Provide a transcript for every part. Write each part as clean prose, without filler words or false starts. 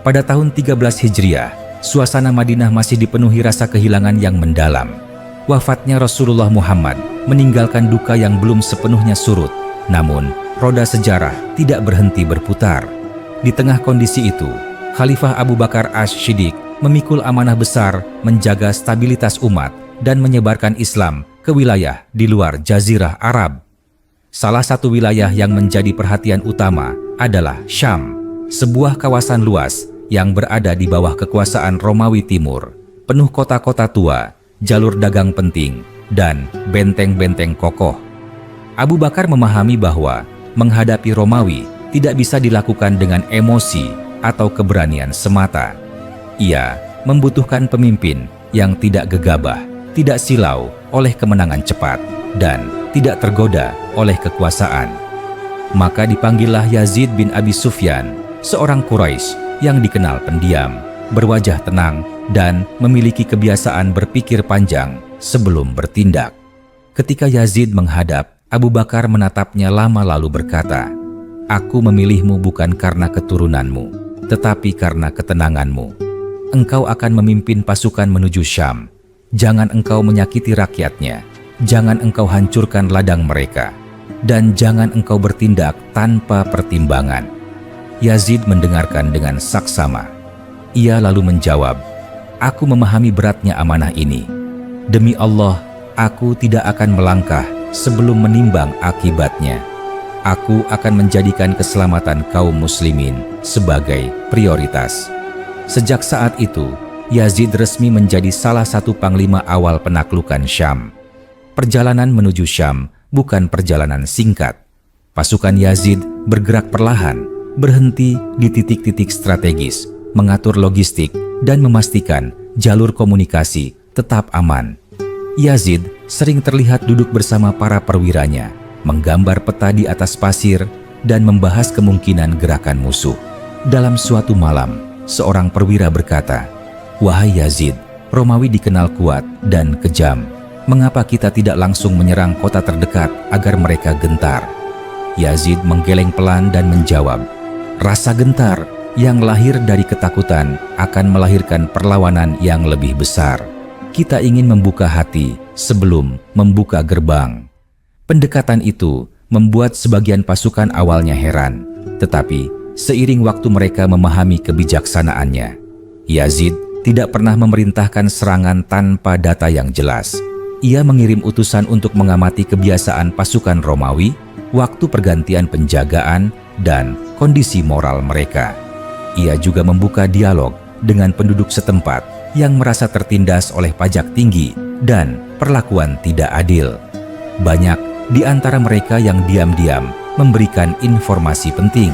Pada tahun 13 Hijriah, suasana Madinah masih dipenuhi rasa kehilangan yang mendalam. Wafatnya Rasulullah Muhammad meninggalkan duka yang belum sepenuhnya surut, namun roda sejarah tidak berhenti berputar. Di tengah kondisi itu, Khalifah Abu Bakar Asy-Syiddiq memikul amanah besar menjaga stabilitas umat dan menyebarkan Islam ke wilayah di luar Jazirah Arab. Salah satu wilayah yang menjadi perhatian utama adalah Syam, sebuah kawasan luas yang berada di bawah kekuasaan Romawi Timur, penuh kota-kota tua, jalur dagang penting, dan benteng-benteng kokoh. Abu Bakar memahami bahwa menghadapi Romawi tidak bisa dilakukan dengan emosi atau keberanian semata. Ia membutuhkan pemimpin yang tidak gegabah, tidak silau oleh kemenangan cepat, dan tidak tergoda oleh kekuasaan. Maka dipanggillah Yazid bin Abi Sufyan, seorang Quraisy yang dikenal pendiam, berwajah tenang, dan memiliki kebiasaan berpikir panjang sebelum bertindak. Ketika Yazid menghadap, Abu Bakar menatapnya lama lalu berkata, "Aku memilihmu bukan karena keturunanmu, tetapi karena ketenanganmu. Engkau akan memimpin pasukan menuju Syam. Jangan engkau menyakiti rakyatnya, jangan engkau hancurkan ladang mereka, dan jangan engkau bertindak tanpa pertimbangan." Yazid mendengarkan dengan saksama. Ia lalu menjawab, "Aku memahami beratnya amanah ini. Demi Allah, aku tidak akan melangkah sebelum menimbang akibatnya. Aku akan menjadikan keselamatan kaum muslimin sebagai prioritas." Sejak saat itu, Yazid resmi menjadi salah satu panglima awal penaklukan Syam. Perjalanan menuju Syam bukan perjalanan singkat. Pasukan Yazid bergerak perlahan, berhenti di titik-titik strategis, mengatur logistik, dan memastikan jalur komunikasi tetap aman. Yazid sering terlihat duduk bersama para perwiranya, menggambar peta di atas pasir, dan membahas kemungkinan gerakan musuh. Dalam suatu malam, seorang perwira berkata, "Wahai Yazid, Romawi dikenal kuat dan kejam. Mengapa kita tidak langsung menyerang kota terdekat agar mereka gentar?" Yazid menggeleng pelan dan menjawab, "Rasa gentar yang lahir dari ketakutan akan melahirkan perlawanan yang lebih besar. Kita ingin membuka hati sebelum membuka gerbang." Pendekatan itu membuat sebagian pasukan awalnya heran, tetapi seiring waktu mereka memahami kebijaksanaannya. Yazid tidak pernah memerintahkan serangan tanpa data yang jelas. Ia mengirim utusan untuk mengamati kebiasaan pasukan Romawi, waktu pergantian penjagaan, dan kondisi moral mereka. Ia juga membuka dialog dengan penduduk setempat yang merasa tertindas oleh pajak tinggi dan perlakuan tidak adil. Banyak di antara mereka yang diam-diam memberikan informasi penting.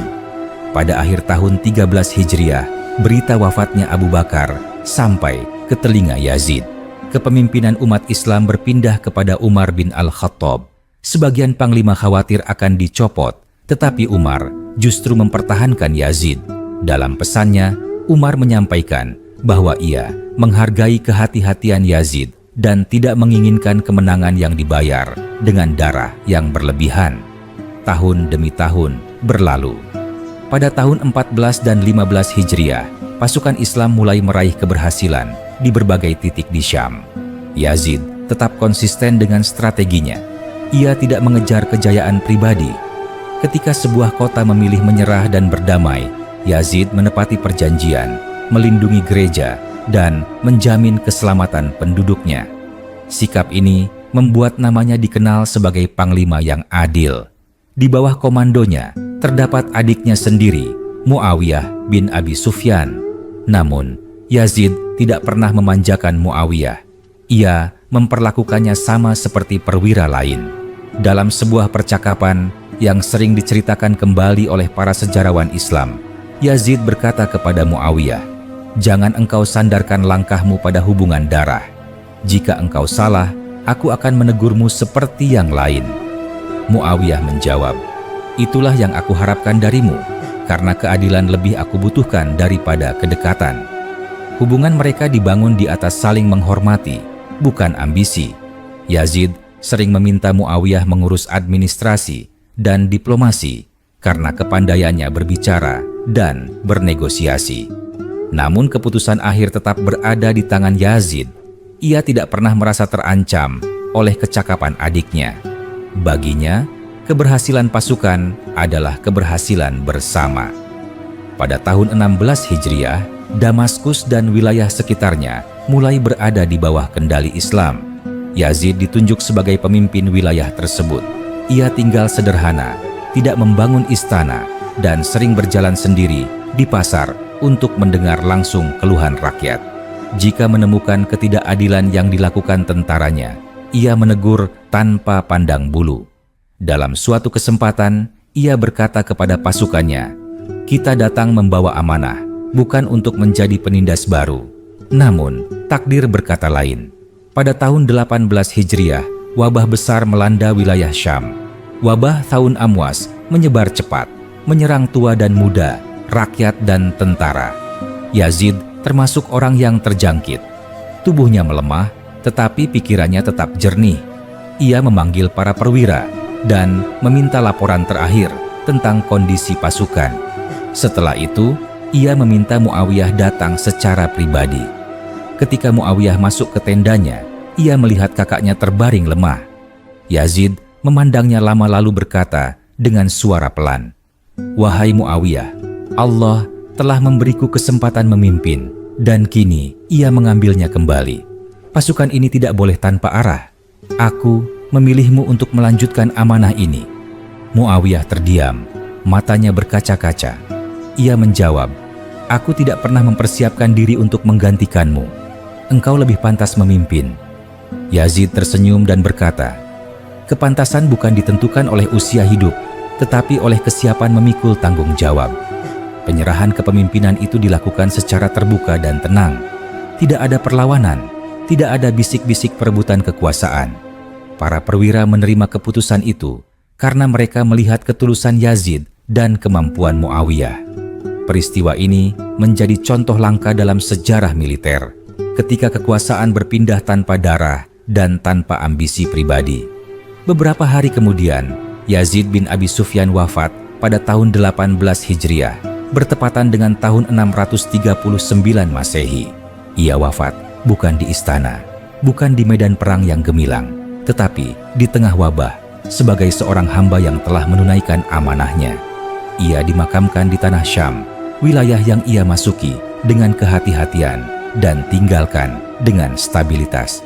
Pada akhir tahun 13 Hijriah, berita wafatnya Abu Bakar sampai ke telinga Yazid. Kepemimpinan umat Islam berpindah kepada Umar bin Al-Khattab. Sebagian panglima khawatir akan dicopot, tetapi Umar justru mempertahankan Yazid. Dalam pesannya, Umar menyampaikan bahwa ia menghargai kehati-hatian Yazid dan tidak menginginkan kemenangan yang dibayar dengan darah yang berlebihan. Tahun demi tahun berlalu. Pada tahun 14 dan 15 Hijriah, pasukan Islam mulai meraih keberhasilan di berbagai titik di Syam. Yazid tetap konsisten dengan strateginya. Ia tidak mengejar kejayaan pribadi. Ketika sebuah kota memilih menyerah dan berdamai, Yazid menepati perjanjian, melindungi gereja, dan menjamin keselamatan penduduknya. Sikap ini membuat namanya dikenal sebagai panglima yang adil. Di bawah komandonya terdapat adiknya sendiri, Muawiyah bin Abi Sufyan. Namun, Yazid tidak pernah memanjakan Muawiyah. Ia memperlakukannya sama seperti perwira lain. Dalam sebuah percakapan yang sering diceritakan kembali oleh para sejarawan Islam, Yazid berkata kepada Muawiyah, "Jangan engkau sandarkan langkahmu pada hubungan darah. Jika engkau salah, aku akan menegurmu seperti yang lain." Muawiyah menjawab, "Itulah yang aku harapkan darimu, karena keadilan lebih aku butuhkan daripada kedekatan." Hubungan mereka dibangun di atas saling menghormati, bukan ambisi. Yazid sering meminta Muawiyah mengurus administrasi dan diplomasi karena kepandaiannya berbicara dan bernegosiasi. Namun keputusan akhir tetap berada di tangan Yazid. Ia tidak pernah merasa terancam oleh kecakapan adiknya. Baginya, keberhasilan pasukan adalah keberhasilan bersama. Pada tahun 16 Hijriah, Damaskus dan wilayah sekitarnya mulai berada di bawah kendali Islam. Yazid ditunjuk sebagai pemimpin wilayah tersebut. Ia tinggal sederhana, tidak membangun istana, dan sering berjalan sendiri di pasar untuk mendengar langsung keluhan rakyat. Jika menemukan ketidakadilan yang dilakukan tentaranya, ia menegur tanpa pandang bulu. Dalam suatu kesempatan, ia berkata kepada pasukannya, "Kita datang membawa amanah, bukan untuk menjadi penindas baru." Namun, takdir berkata lain. Pada tahun 18 Hijriah, wabah besar melanda wilayah Syam. Wabah Taun Amwas menyebar cepat, menyerang tua dan muda, rakyat dan tentara. Yazid termasuk orang yang terjangkit. Tubuhnya melemah, tetapi pikirannya tetap jernih. Ia memanggil para perwira dan meminta laporan terakhir tentang kondisi pasukan. Setelah itu, ia meminta Muawiyah datang secara pribadi. Ketika Muawiyah masuk ke tendanya, ia melihat kakaknya terbaring lemah. Yazid memandangnya lama lalu berkata dengan suara pelan, "Wahai Muawiyah, Allah telah memberiku kesempatan memimpin, dan kini ia mengambilnya kembali. Pasukan ini tidak boleh tanpa arah. Aku memilihmu untuk melanjutkan amanah ini." Muawiyah terdiam, matanya berkaca-kaca. Ia menjawab, "Aku tidak pernah mempersiapkan diri untuk menggantikanmu. Engkau lebih pantas memimpin." Yazid tersenyum dan berkata, "Kepantasan bukan ditentukan oleh usia hidup, tetapi oleh kesiapan memikul tanggung jawab." Penyerahan kepemimpinan itu dilakukan secara terbuka dan tenang. Tidak ada perlawanan, tidak ada bisik-bisik perebutan kekuasaan. Para perwira menerima keputusan itu karena mereka melihat ketulusan Yazid dan kemampuan Muawiyah. Peristiwa ini menjadi contoh langka dalam sejarah militer, ketika kekuasaan berpindah tanpa darah dan tanpa ambisi pribadi. Beberapa hari kemudian, Yazid bin Abi Sufyan wafat pada tahun 18 Hijriah, bertepatan dengan tahun 639 Masehi. Ia wafat bukan di istana, bukan di medan perang yang gemilang, tetapi di tengah wabah sebagai seorang hamba yang telah menunaikan amanahnya. Ia dimakamkan di tanah Syam, wilayah yang ia masuki dengan kehati-hatian dan tinggalkan dengan stabilitas.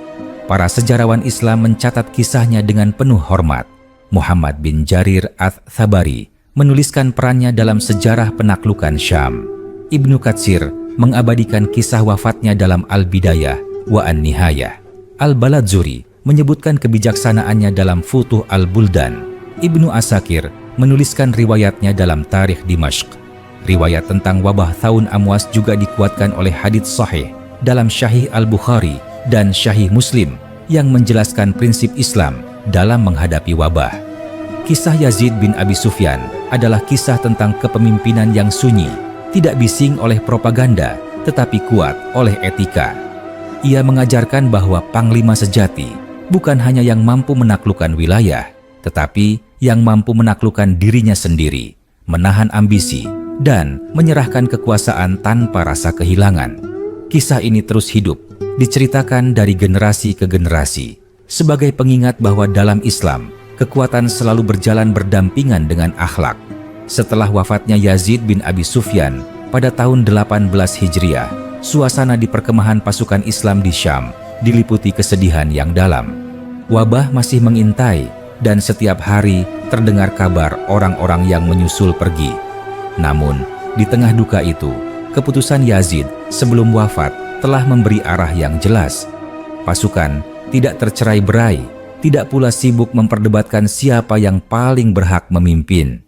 Para sejarawan Islam mencatat kisahnya dengan penuh hormat. Muhammad bin Jarir Ats-Tsabari menuliskan perannya dalam sejarah penaklukan Syam. Ibnu Katsir mengabadikan kisah wafatnya dalam Al-Bidayah wa An-Nihayah. Al-Baladzuri menyebutkan kebijaksanaannya dalam Futuh Al-Buldan. Ibnu Asakir menuliskan riwayatnya dalam Tarikh Dimashq. Riwayat tentang wabah Taun Amwas juga dikuatkan oleh hadits sahih dalam Syahih Al-Bukhari dan Syahih Muslim yang menjelaskan prinsip Islam dalam menghadapi wabah. Kisah Yazid bin Abi Sufyan adalah kisah tentang kepemimpinan yang sunyi, tidak bising oleh propaganda, tetapi kuat oleh etika. Ia mengajarkan bahwa panglima sejati bukan hanya yang mampu menaklukkan wilayah, tetapi yang mampu menaklukkan dirinya sendiri, menahan ambisi, dan menyerahkan kekuasaan tanpa rasa kehilangan. Kisah ini terus hidup, diceritakan dari generasi ke generasi, sebagai pengingat bahwa dalam Islam, kekuatan selalu berjalan berdampingan dengan akhlak. Setelah wafatnya Yazid bin Abi Sufyan pada tahun 18 Hijriah, suasana di perkemahan pasukan Islam di Syam diliputi kesedihan yang dalam. Wabah masih mengintai, dan setiap hari terdengar kabar orang-orang yang menyusul pergi. Namun, di tengah duka itu, keputusan Yazid sebelum wafat telah memberi arah yang jelas. Pasukan tidak tercerai-berai, tidak pula sibuk memperdebatkan siapa yang paling berhak memimpin.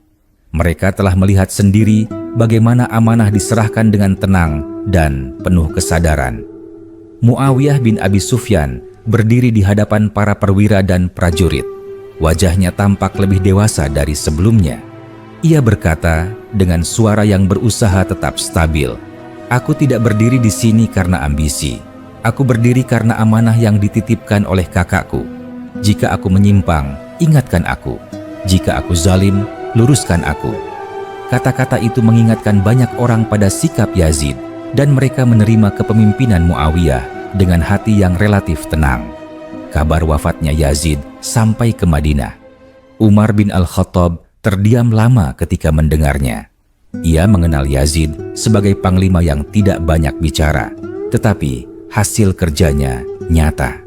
Mereka telah melihat sendiri bagaimana amanah diserahkan dengan tenang dan penuh kesadaran. Muawiyah bin Abi Sufyan berdiri di hadapan para perwira dan prajurit. Wajahnya tampak lebih dewasa dari sebelumnya. Ia berkata dengan suara yang berusaha tetap stabil, "Aku tidak berdiri di sini karena ambisi. Aku berdiri karena amanah yang dititipkan oleh kakakku. Jika aku menyimpang, ingatkan aku. Jika aku zalim, luruskan aku." Kata-kata itu mengingatkan banyak orang pada sikap Yazid dan mereka menerima kepemimpinan Muawiyah dengan hati yang relatif tenang. Kabar wafatnya Yazid sampai ke Madinah. Umar bin Al-Khattab terdiam lama ketika mendengarnya. Ia mengenal Yazid sebagai panglima yang tidak banyak bicara, tetapi hasil kerjanya nyata.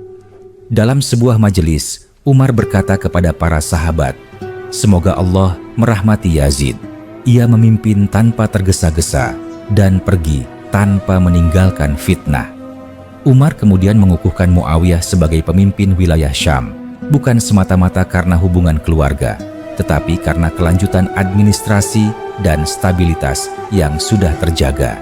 Dalam sebuah majelis, Umar berkata kepada para sahabat, "Semoga Allah merahmati Yazid. Ia memimpin tanpa tergesa-gesa dan pergi tanpa meninggalkan fitnah." Umar kemudian mengukuhkan Muawiyah sebagai pemimpin wilayah Syam, bukan semata-mata karena hubungan keluarga, tetapi karena kelanjutan administrasi dan stabilitas yang sudah terjaga.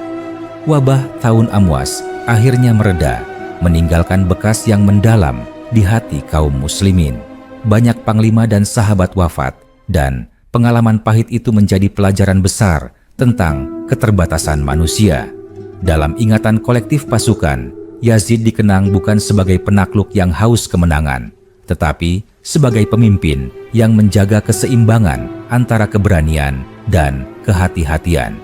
Wabah tahun Amwas akhirnya mereda, meninggalkan bekas yang mendalam di hati kaum muslimin. Banyak panglima dan sahabat wafat, dan pengalaman pahit itu menjadi pelajaran besar tentang keterbatasan manusia. Dalam ingatan kolektif pasukan, Yazid dikenang bukan sebagai penakluk yang haus kemenangan, tetapi sebagai pemimpin yang menjaga keseimbangan antara keberanian dan kehati-hatian.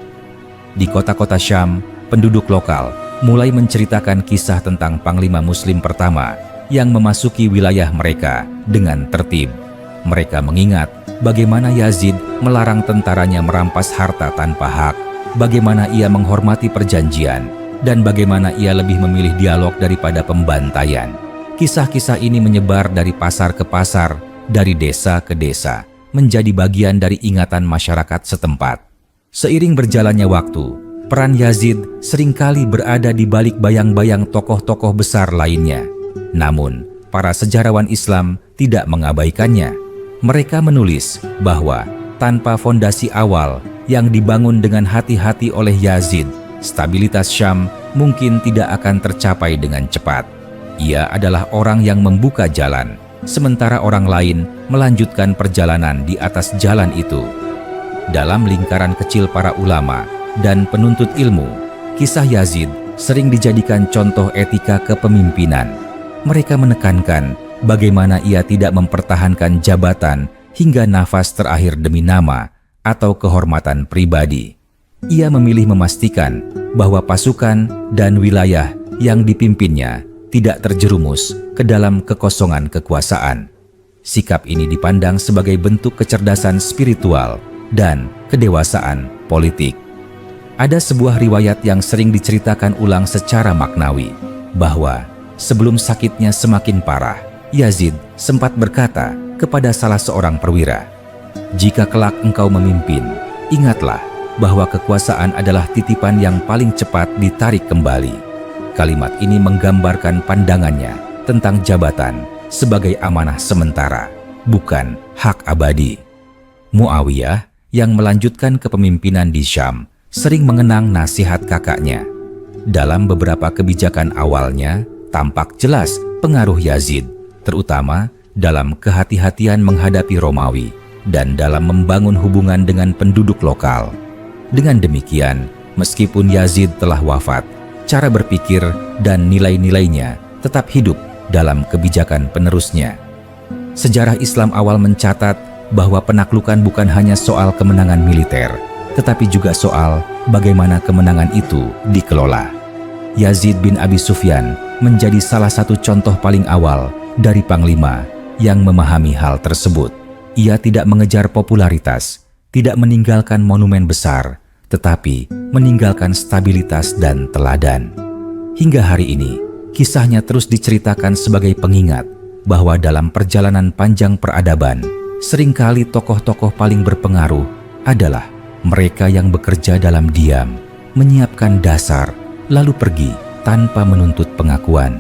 Di kota-kota Syam, penduduk lokal mulai menceritakan kisah tentang Panglima Muslim pertama yang memasuki wilayah mereka dengan tertib. Mereka mengingat bagaimana Yazid melarang tentaranya merampas harta tanpa hak, bagaimana ia menghormati perjanjian, dan bagaimana ia lebih memilih dialog daripada pembantaian. Kisah-kisah ini menyebar dari pasar ke pasar, dari desa ke desa, menjadi bagian dari ingatan masyarakat setempat. Seiring berjalannya waktu, peran Yazid seringkali berada di balik bayang-bayang tokoh-tokoh besar lainnya. Namun, para sejarawan Islam tidak mengabaikannya. Mereka menulis bahwa tanpa fondasi awal yang dibangun dengan hati-hati oleh Yazid, stabilitas Syam mungkin tidak akan tercapai dengan cepat. Ia adalah orang yang membuka jalan, sementara orang lain melanjutkan perjalanan di atas jalan itu. Dalam lingkaran kecil para ulama dan penuntut ilmu, kisah Yazid sering dijadikan contoh etika kepemimpinan. Mereka menekankan bagaimana ia tidak mempertahankan jabatan hingga nafas terakhir demi nama atau kehormatan pribadi. Ia memilih memastikan bahwa pasukan dan wilayah yang dipimpinnya tidak terjerumus ke dalam kekosongan kekuasaan. Sikap ini dipandang sebagai bentuk kecerdasan spiritual dan kedewasaan politik. Ada sebuah riwayat yang sering diceritakan ulang secara maknawi, bahwa sebelum sakitnya semakin parah, Yazid sempat berkata kepada salah seorang perwira, "Jika kelak engkau memimpin, ingatlah bahwa kekuasaan adalah titipan yang paling cepat ditarik kembali." Kalimat ini menggambarkan pandangannya tentang jabatan sebagai amanah sementara, bukan hak abadi. Muawiyah yang melanjutkan kepemimpinan di Syam sering mengenang nasihat kakaknya. Dalam beberapa kebijakan awalnya, tampak jelas pengaruh Yazid, terutama dalam kehati-hatian menghadapi Romawi dan dalam membangun hubungan dengan penduduk lokal. Dengan demikian, meskipun Yazid telah wafat, cara berpikir dan nilai-nilainya tetap hidup dalam kebijakan penerusnya. Sejarah Islam awal mencatat bahwa penaklukan bukan hanya soal kemenangan militer, tetapi juga soal bagaimana kemenangan itu dikelola. Yazid bin Abi Sufyan menjadi salah satu contoh paling awal dari panglima yang memahami hal tersebut. Ia tidak mengejar popularitas, tidak meninggalkan monumen besar, tetapi meninggalkan stabilitas dan teladan. Hingga hari ini, kisahnya terus diceritakan sebagai pengingat bahwa dalam perjalanan panjang peradaban, seringkali tokoh-tokoh paling berpengaruh adalah mereka yang bekerja dalam diam, menyiapkan dasar, lalu pergi tanpa menuntut pengakuan.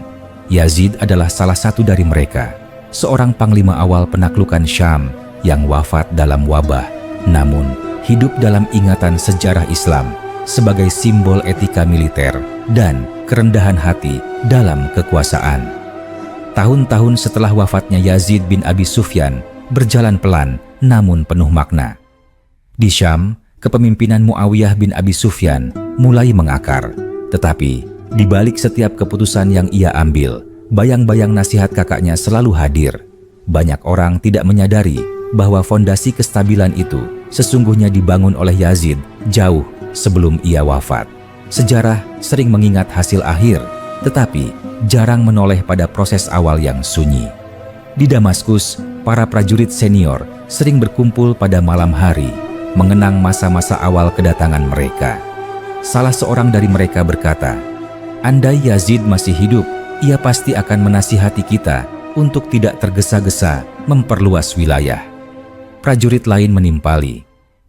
Yazid adalah salah satu dari mereka, seorang panglima awal penaklukan Syam yang wafat dalam wabah, namun hidup dalam ingatan sejarah Islam sebagai simbol etika militer dan kerendahan hati dalam kekuasaan. Tahun-tahun setelah wafatnya Yazid bin Abi Sufyan berjalan pelan namun penuh makna. Di Syam, kepemimpinan Muawiyah bin Abi Sufyan mulai mengakar, tetapi di balik setiap keputusan yang ia ambil, bayang-bayang nasihat kakaknya selalu hadir. Banyak orang tidak menyadari bahwa fondasi kestabilan itu sesungguhnya dibangun oleh Yazid jauh sebelum ia wafat. sejarah sering mengingat hasil akhir, tetapi jarang menoleh pada proses awal yang sunyi. Di Damaskus, para prajurit senior sering berkumpul pada malam hari, mengenang masa-masa awal kedatangan mereka. Salah seorang dari mereka berkata, "Andai Yazid masih hidup, ia pasti akan menasihati kita untuk tidak tergesa-gesa memperluas wilayah." Prajurit lain menimpali,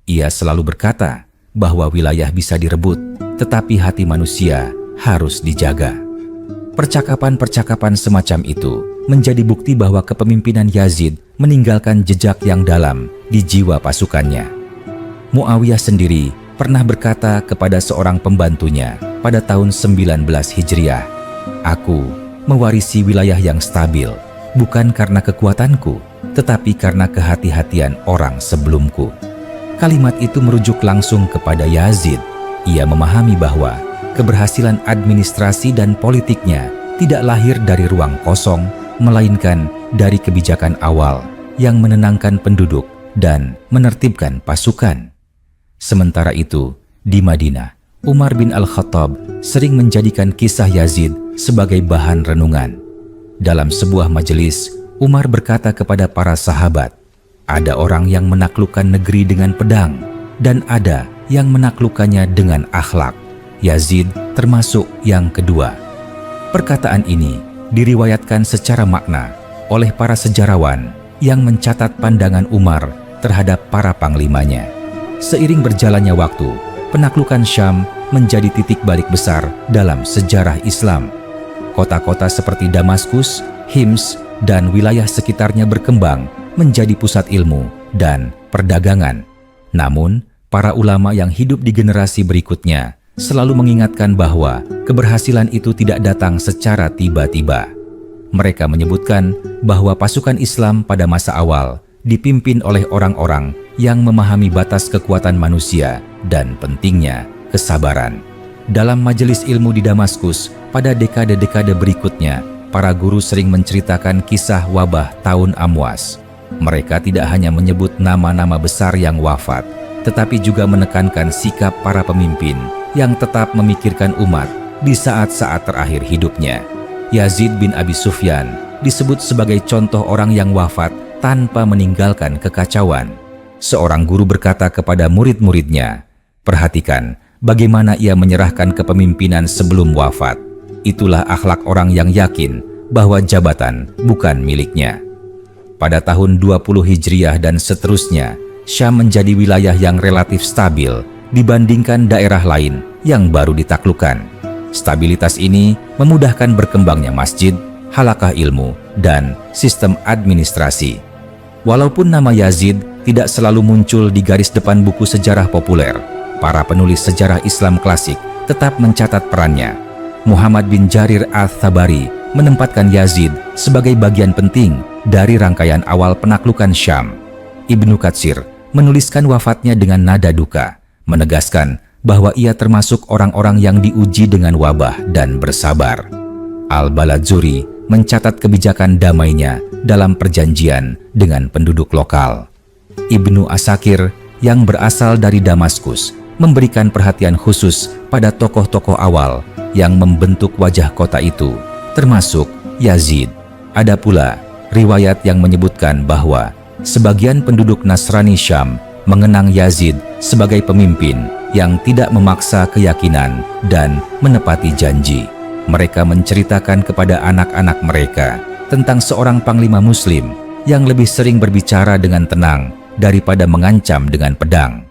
ia selalu berkata bahwa wilayah bisa direbut, tetapi hati manusia harus dijaga. Percakapan-percakapan semacam itu menjadi bukti bahwa kepemimpinan Yazid meninggalkan jejak yang dalam di jiwa pasukannya. Muawiyah sendiri pernah berkata kepada seorang pembantunya pada tahun 19 Hijriah, "Aku mewarisi wilayah yang stabil, bukan karena kekuatanku, tetapi karena kehati-hatian orang sebelumku." Kalimat itu merujuk langsung kepada Yazid. Ia memahami bahwa keberhasilan administrasi dan politiknya tidak lahir dari ruang kosong, melainkan dari kebijakan awal yang menenangkan penduduk dan menertibkan pasukan. Sementara itu, di Madinah, Umar bin Al-Khattab sering menjadikan kisah Yazid sebagai bahan renungan. Dalam sebuah majelis, Umar berkata kepada para sahabat, "Ada orang yang menaklukkan negeri dengan pedang, dan ada yang menaklukkannya dengan akhlak. Yazid termasuk yang kedua." Perkataan ini diriwayatkan secara makna oleh para sejarawan yang mencatat pandangan Umar terhadap para panglimanya. Seiring berjalannya waktu, penaklukan Syam menjadi titik balik besar dalam sejarah Islam. Kota-kota seperti Damaskus, Hims, dan wilayah sekitarnya berkembang menjadi pusat ilmu dan perdagangan. Namun, para ulama yang hidup di generasi berikutnya selalu mengingatkan bahwa keberhasilan itu tidak datang secara tiba-tiba. Mereka menyebutkan bahwa pasukan Islam pada masa awal dipimpin oleh orang-orang yang memahami batas kekuatan manusia dan pentingnya kesabaran. Dalam majelis ilmu di Damaskus, pada dekade-dekade berikutnya, para guru sering menceritakan kisah wabah tahun Amwas. Mereka tidak hanya menyebut nama-nama besar yang wafat, tetapi juga menekankan sikap para pemimpin yang tetap memikirkan umat di saat-saat terakhir hidupnya. Yazid bin Abi Sufyan disebut sebagai contoh orang yang wafat tanpa meninggalkan kekacauan. Seorang guru berkata kepada murid-muridnya, "Perhatikan bagaimana ia menyerahkan kepemimpinan sebelum wafat. Itulah akhlak orang yang yakin bahwa jabatan bukan miliknya." Pada tahun 20 Hijriah dan seterusnya, Syam menjadi wilayah yang relatif stabil dibandingkan daerah lain yang baru ditaklukkan. Stabilitas ini memudahkan berkembangnya masjid, halakah ilmu, dan sistem administrasi. Walaupun nama Yazid tidak selalu muncul di garis depan buku sejarah populer, para penulis sejarah Islam klasik tetap mencatat perannya. Muhammad bin Jarir al-Thabari menempatkan Yazid sebagai bagian penting dari rangkaian awal penaklukan Syam. Ibnu Katsir menuliskan wafatnya dengan nada duka, menegaskan bahwa ia termasuk orang-orang yang diuji dengan wabah dan bersabar. Al-Baladzuri mencatat kebijakan damainya dalam perjanjian dengan penduduk lokal. Ibnu Asakir yang berasal dari Damaskus memberikan perhatian khusus pada tokoh-tokoh awal yang membentuk wajah kota itu, termasuk Yazid. Ada pula riwayat yang menyebutkan bahwa sebagian penduduk Nasrani Syam mengenang Yazid sebagai pemimpin yang tidak memaksa keyakinan dan menepati janji. Mereka menceritakan kepada anak-anak mereka tentang seorang panglima muslim yang lebih sering berbicara dengan tenang daripada mengancam dengan pedang.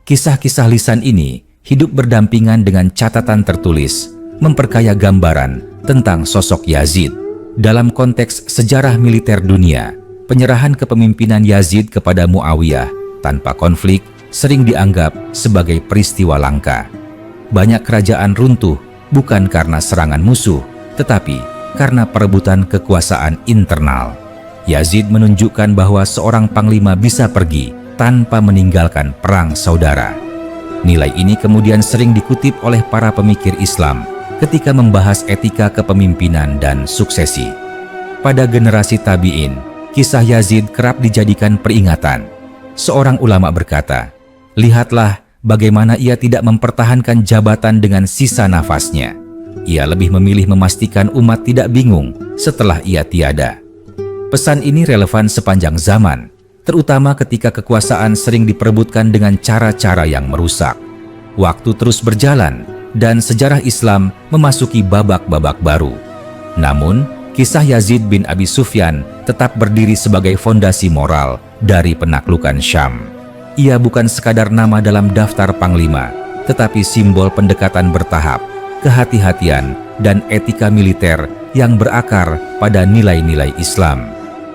Kisah-kisah lisan ini hidup berdampingan dengan catatan tertulis, memperkaya gambaran tentang sosok Yazid. Dalam konteks sejarah militer dunia, penyerahan kepemimpinan Yazid kepada Muawiyah tanpa konflik sering dianggap sebagai peristiwa langka. Banyak kerajaan runtuh bukan karena serangan musuh, tetapi karena perebutan kekuasaan internal. Yazid menunjukkan bahwa seorang panglima bisa pergi tanpa meninggalkan perang saudara. Nilai ini kemudian sering dikutip oleh para pemikir Islam ketika membahas etika kepemimpinan dan suksesi. Pada generasi tabi'in, kisah Yazid kerap dijadikan peringatan. Seorang ulama berkata, "Lihatlah bagaimana ia tidak mempertahankan jabatan dengan sisa nafasnya. Ia lebih memilih memastikan umat tidak bingung setelah ia tiada. Pesan ini relevan sepanjang zaman, terutama ketika kekuasaan sering diperebutkan dengan cara-cara yang merusak. Waktu terus berjalan, dan sejarah Islam memasuki babak-babak baru. Namun, kisah Yazid bin Abi Sufyan tetap berdiri sebagai fondasi moral dari penaklukan Syam. Ia bukan sekadar nama dalam daftar panglima, tetapi simbol pendekatan bertahap, kehati-hatian, dan etika militer yang berakar pada nilai-nilai Islam.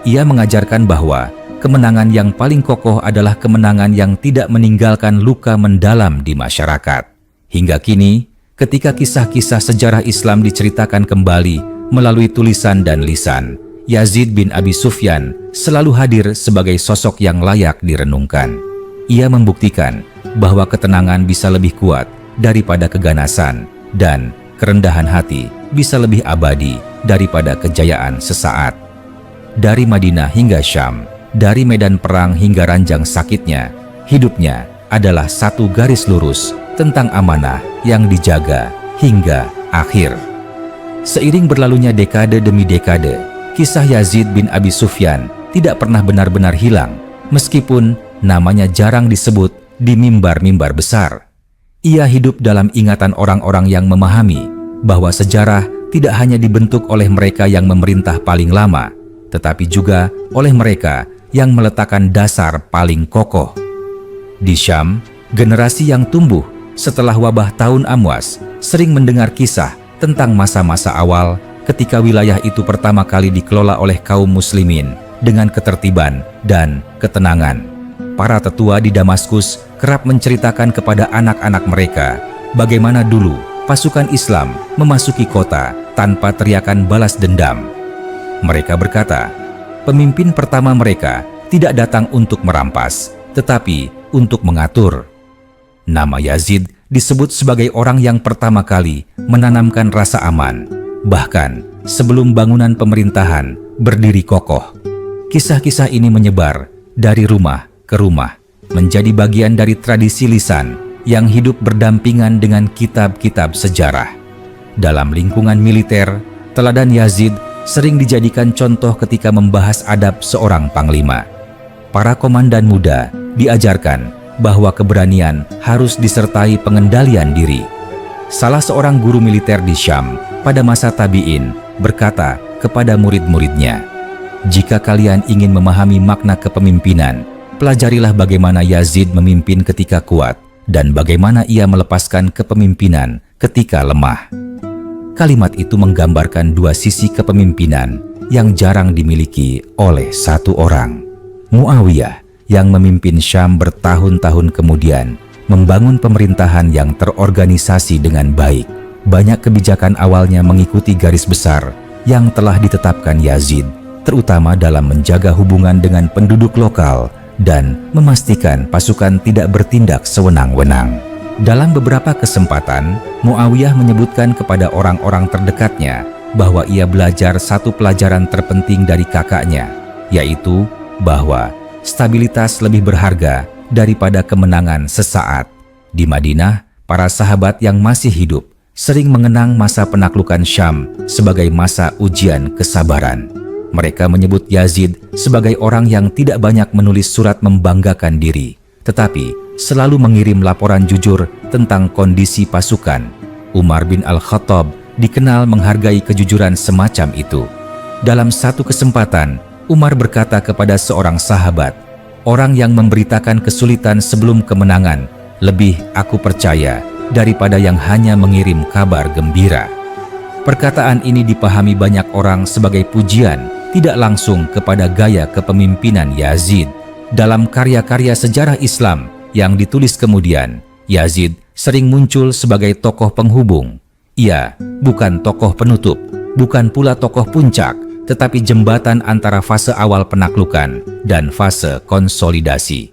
Ia mengajarkan bahwa kemenangan yang paling kokoh adalah kemenangan yang tidak meninggalkan luka mendalam di masyarakat. Hingga kini, ketika kisah-kisah sejarah Islam diceritakan kembali melalui tulisan dan lisan, Yazid bin Abi Sufyan selalu hadir sebagai sosok yang layak direnungkan. Ia membuktikan bahwa ketenangan bisa lebih kuat daripada keganasan, dan kerendahan hati bisa lebih abadi daripada kejayaan sesaat. Dari Madinah hingga Syam, dari medan perang hingga ranjang sakitnya, hidupnya adalah satu garis lurus tentang amanah yang dijaga hingga akhir. Seiring berlalunya dekade demi dekade, kisah Yazid bin Abi Sufyan tidak pernah benar-benar hilang, meskipun namanya jarang disebut di mimbar-mimbar besar. Ia hidup dalam ingatan orang-orang yang memahami bahwa sejarah tidak hanya dibentuk oleh mereka yang memerintah paling lama, tetapi juga oleh mereka yang meletakkan dasar paling kokoh. Di Syam, generasi yang tumbuh setelah wabah tahun Amwas sering mendengar kisah tentang masa-masa awal ketika wilayah itu pertama kali dikelola oleh kaum muslimin dengan ketertiban dan ketenangan. Para tetua di Damaskus kerap menceritakan kepada anak-anak mereka bagaimana dulu pasukan Islam memasuki kota tanpa teriakan balas dendam. Mereka berkata, pemimpin pertama mereka tidak datang untuk merampas, tetapi untuk mengatur. Nama Yazid disebut sebagai orang yang pertama kali menanamkan rasa aman, bahkan sebelum bangunan pemerintahan berdiri kokoh. Kisah-kisah ini menyebar dari rumah ke rumah, menjadi bagian dari tradisi lisan yang hidup berdampingan dengan kitab-kitab sejarah. Dalam lingkungan militer, teladan Yazid sering dijadikan contoh ketika membahas adab seorang panglima. Para komandan muda diajarkan bahwa keberanian harus disertai pengendalian diri. Salah seorang guru militer di Syam pada masa tabi'in berkata kepada murid-muridnya, "Jika kalian ingin memahami makna kepemimpinan, pelajarilah bagaimana Yazid memimpin ketika kuat dan bagaimana ia melepaskan kepemimpinan ketika lemah." Kalimat itu menggambarkan dua sisi kepemimpinan yang jarang dimiliki oleh satu orang. Muawiyah yang memimpin Syam bertahun-tahun kemudian membangun pemerintahan yang terorganisasi dengan baik. Banyak kebijakan awalnya mengikuti garis besar yang telah ditetapkan Yazid, terutama dalam menjaga hubungan dengan penduduk lokal dan memastikan pasukan tidak bertindak sewenang-wenang. Dalam beberapa kesempatan, Muawiyah menyebutkan kepada orang-orang terdekatnya bahwa ia belajar satu pelajaran terpenting dari kakaknya, yaitu bahwa stabilitas lebih berharga daripada kemenangan sesaat. Di Madinah, para sahabat yang masih hidup sering mengenang masa penaklukan Syam sebagai masa ujian kesabaran. Mereka menyebut Yazid sebagai orang yang tidak banyak menulis surat membanggakan diri, tetapi selalu mengirim laporan jujur tentang kondisi pasukan. Umar bin Al-Khattab dikenal menghargai kejujuran semacam itu. Dalam satu kesempatan, Umar berkata kepada seorang sahabat, "Orang yang memberitakan kesulitan sebelum kemenangan lebih aku percaya daripada yang hanya mengirim kabar gembira." Perkataan ini dipahami banyak orang sebagai pujian tidak langsung kepada gaya kepemimpinan Yazid. Dalam karya-karya sejarah Islam yang ditulis kemudian, Yazid sering muncul sebagai tokoh penghubung. Ia bukan tokoh penutup, bukan pula tokoh puncak, tetapi jembatan antara fase awal penaklukan dan fase konsolidasi.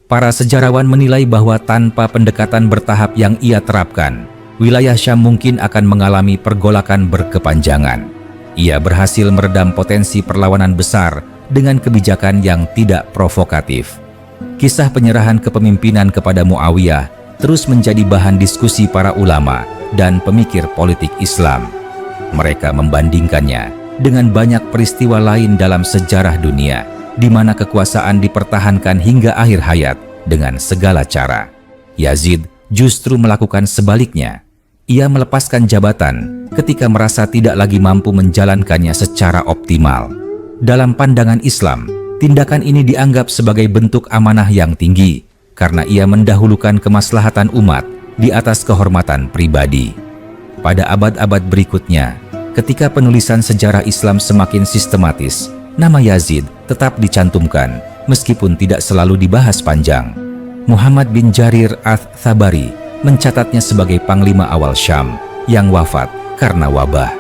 Para sejarawan menilai bahwa tanpa pendekatan bertahap yang ia terapkan, wilayah Syam mungkin akan mengalami pergolakan berkepanjangan. Ia berhasil meredam potensi perlawanan besar dengan kebijakan yang tidak provokatif. Kisah penyerahan kepemimpinan kepada Muawiyah terus menjadi bahan diskusi para ulama dan pemikir politik Islam. Mereka membandingkannya dengan banyak peristiwa lain dalam sejarah dunia, di mana kekuasaan dipertahankan hingga akhir hayat dengan segala cara. Yazid justru melakukan sebaliknya. Ia melepaskan jabatan ketika merasa tidak lagi mampu menjalankannya secara optimal. Dalam pandangan Islam, tindakan ini dianggap sebagai bentuk amanah yang tinggi karena ia mendahulukan kemaslahatan umat di atas kehormatan pribadi. Pada abad-abad berikutnya, ketika penulisan sejarah Islam semakin sistematis, nama Yazid tetap dicantumkan meskipun tidak selalu dibahas panjang. Muhammad bin Jarir Ats-Tsabari mencatatnya sebagai panglima awal Syam yang wafat karena wabah.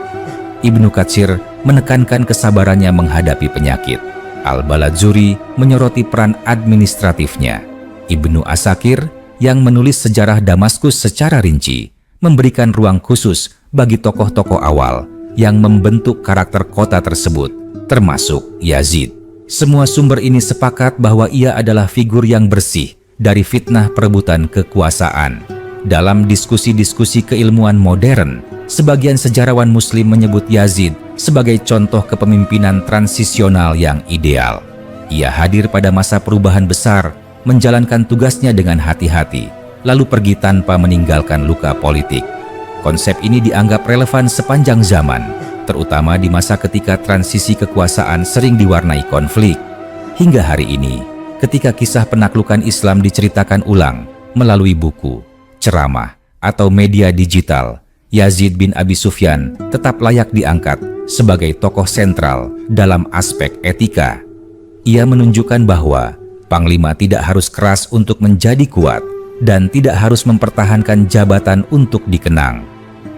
Ibnu Katsir menekankan kesabarannya menghadapi penyakit. Al-Baladzuri menyoroti peran administratifnya. Ibnu Asakir yang menulis sejarah Damaskus secara rinci memberikan ruang khusus bagi tokoh-tokoh awal yang membentuk karakter kota tersebut, termasuk Yazid. Semua sumber ini sepakat bahwa ia adalah figur yang bersih dari fitnah perebutan kekuasaan. Dalam diskusi-diskusi keilmuan modern, sebagian sejarawan Muslim menyebut Yazid sebagai contoh kepemimpinan transisional yang ideal. Ia hadir pada masa perubahan besar, menjalankan tugasnya dengan hati-hati, lalu pergi tanpa meninggalkan luka politik. Konsep ini dianggap relevan sepanjang zaman, terutama di masa ketika transisi kekuasaan sering diwarnai konflik. Hingga hari ini, ketika kisah penaklukan Islam diceritakan ulang melalui buku, ceramah, atau media digital, Yazid bin Abi Sufyan tetap layak diangkat sebagai tokoh sentral dalam aspek etika. Ia menunjukkan bahwa panglima tidak harus keras untuk menjadi kuat dan tidak harus mempertahankan jabatan untuk dikenang.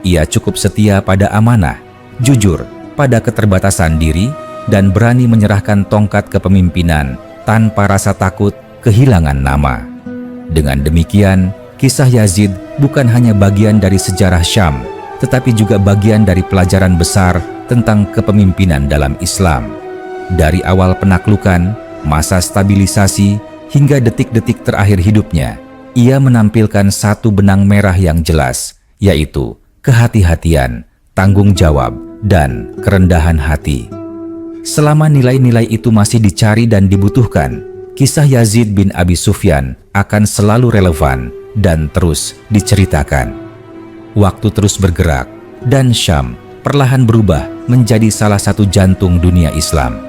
Ia cukup setia pada amanah, jujur pada keterbatasan diri, dan berani menyerahkan tongkat kepemimpinan tanpa rasa takut kehilangan nama. Dengan demikian, kisah Yazid bukan hanya bagian dari sejarah Syam, tetapi juga bagian dari pelajaran besar tentang kepemimpinan dalam Islam. Dari awal penaklukan, masa stabilisasi, hingga detik-detik terakhir hidupnya, ia menampilkan satu benang merah yang jelas, yaitu kehati-hatian, tanggung jawab, dan kerendahan hati. Selama nilai-nilai itu masih dicari dan dibutuhkan, kisah Yazid bin Abi Sufyan akan selalu relevan dan terus diceritakan. Waktu terus bergerak, dan Syam perlahan berubah menjadi salah satu jantung dunia Islam.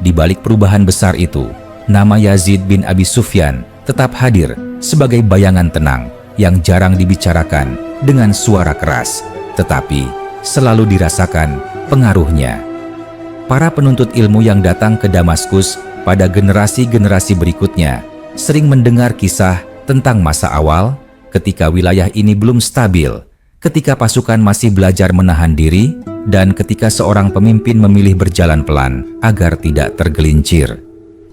Di balik perubahan besar itu, nama Yazid bin Abi Sufyan tetap hadir sebagai bayangan tenang yang jarang dibicarakan dengan suara keras, tetapi selalu dirasakan pengaruhnya. Para penuntut ilmu yang datang ke Damaskus pada generasi-generasi berikutnya sering mendengar kisah tentang masa awal ketika wilayah ini belum stabil, ketika pasukan masih belajar menahan diri, dan ketika seorang pemimpin memilih berjalan pelan agar tidak tergelincir.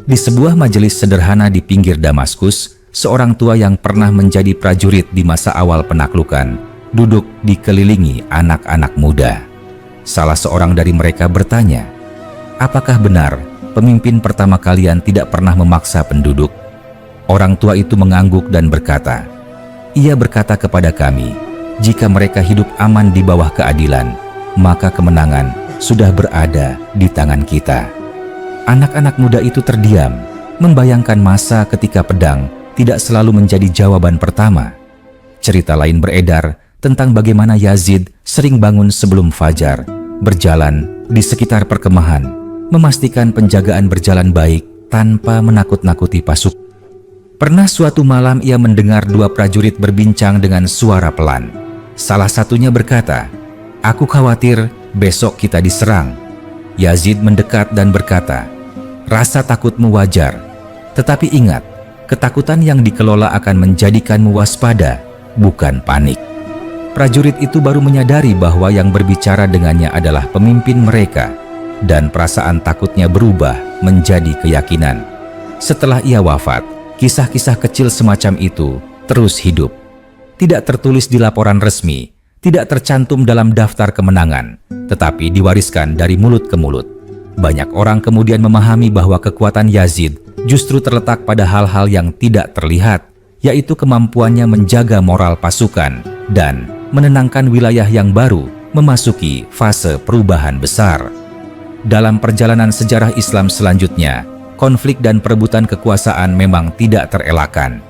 Di sebuah majelis sederhana di pinggir Damaskus, seorang tua yang pernah menjadi prajurit di masa awal penaklukan duduk dikelilingi anak-anak muda. Salah seorang dari mereka bertanya, "Apakah benar pemimpin pertama kalian tidak pernah memaksa penduduk?" Orang tua itu mengangguk dan berkata, "Ia berkata kepada kami, jika mereka hidup aman di bawah keadilan, maka kemenangan sudah berada di tangan kita." Anak-anak muda itu terdiam, membayangkan masa ketika pedang tidak selalu menjadi jawaban pertama. Cerita lain beredar tentang bagaimana Yazid sering bangun sebelum fajar, berjalan di sekitar perkemahan, memastikan penjagaan berjalan baik tanpa menakut-nakuti pasukan. Pernah suatu malam ia mendengar dua prajurit berbincang dengan suara pelan. Salah satunya berkata, "Aku khawatir besok kita diserang." Yazid mendekat dan berkata, "Rasa takutmu wajar, tetapi ingat, ketakutan yang dikelola akan menjadikanmu waspada, bukan panik." Prajurit itu baru menyadari bahwa yang berbicara dengannya adalah pemimpin mereka, dan perasaan takutnya berubah menjadi keyakinan. Setelah ia wafat, kisah-kisah kecil semacam itu terus hidup. Tidak tertulis di laporan resmi, tidak tercantum dalam daftar kemenangan, tetapi diwariskan dari mulut ke mulut. Banyak orang kemudian memahami bahwa kekuatan Yazid justru terletak pada hal-hal yang tidak terlihat, yaitu kemampuannya menjaga moral pasukan dan menenangkan wilayah yang baru memasuki fase perubahan besar. Dalam perjalanan sejarah Islam selanjutnya, konflik dan perebutan kekuasaan memang tidak terelakkan.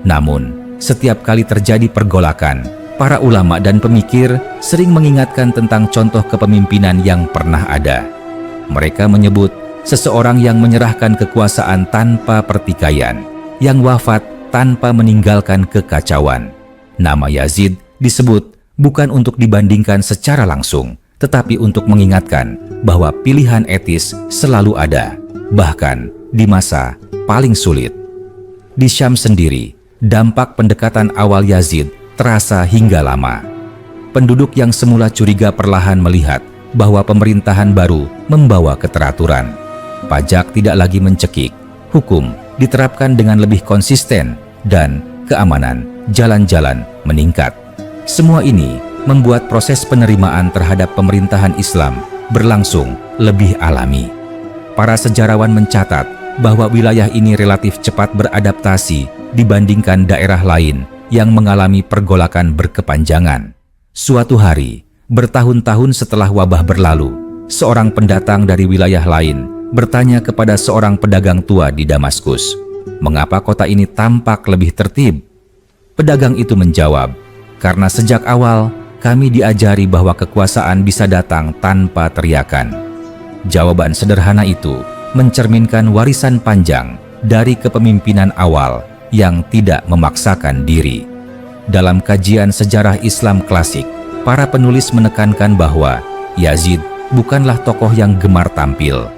Namun, setiap kali terjadi pergolakan, para ulama dan pemikir sering mengingatkan tentang contoh kepemimpinan yang pernah ada. Mereka menyebut seseorang yang menyerahkan kekuasaan tanpa pertikaian, yang wafat tanpa meninggalkan kekacauan. Nama Yazid disebut bukan untuk dibandingkan secara langsung, tetapi untuk mengingatkan bahwa pilihan etis selalu ada, bahkan di masa paling sulit. Di Syam sendiri, dampak pendekatan awal Yazid terasa hingga lama. Penduduk yang semula curiga perlahan melihat bahwa pemerintahan baru membawa keteraturan. Pajak tidak lagi mencekik, hukum diterapkan dengan lebih konsisten, dan keamanan jalan-jalan meningkat. Semua ini membuat proses penerimaan terhadap pemerintahan Islam berlangsung lebih alami. Para sejarawan mencatat bahwa wilayah ini relatif cepat beradaptasi dibandingkan daerah lain yang mengalami pergolakan berkepanjangan. Suatu hari, bertahun-tahun setelah wabah berlalu, seorang pendatang dari wilayah lain bertanya kepada seorang pedagang tua di Damaskus, "Mengapa kota ini tampak lebih tertib?" Pedagang itu menjawab, "Karena sejak awal kami diajari bahwa kekuasaan bisa datang tanpa teriakan." Jawaban sederhana itu mencerminkan warisan panjang dari kepemimpinan awal yang tidak memaksakan diri. Dalam kajian sejarah Islam klasik, para penulis menekankan bahwa Yazid bukanlah tokoh yang gemar tampil.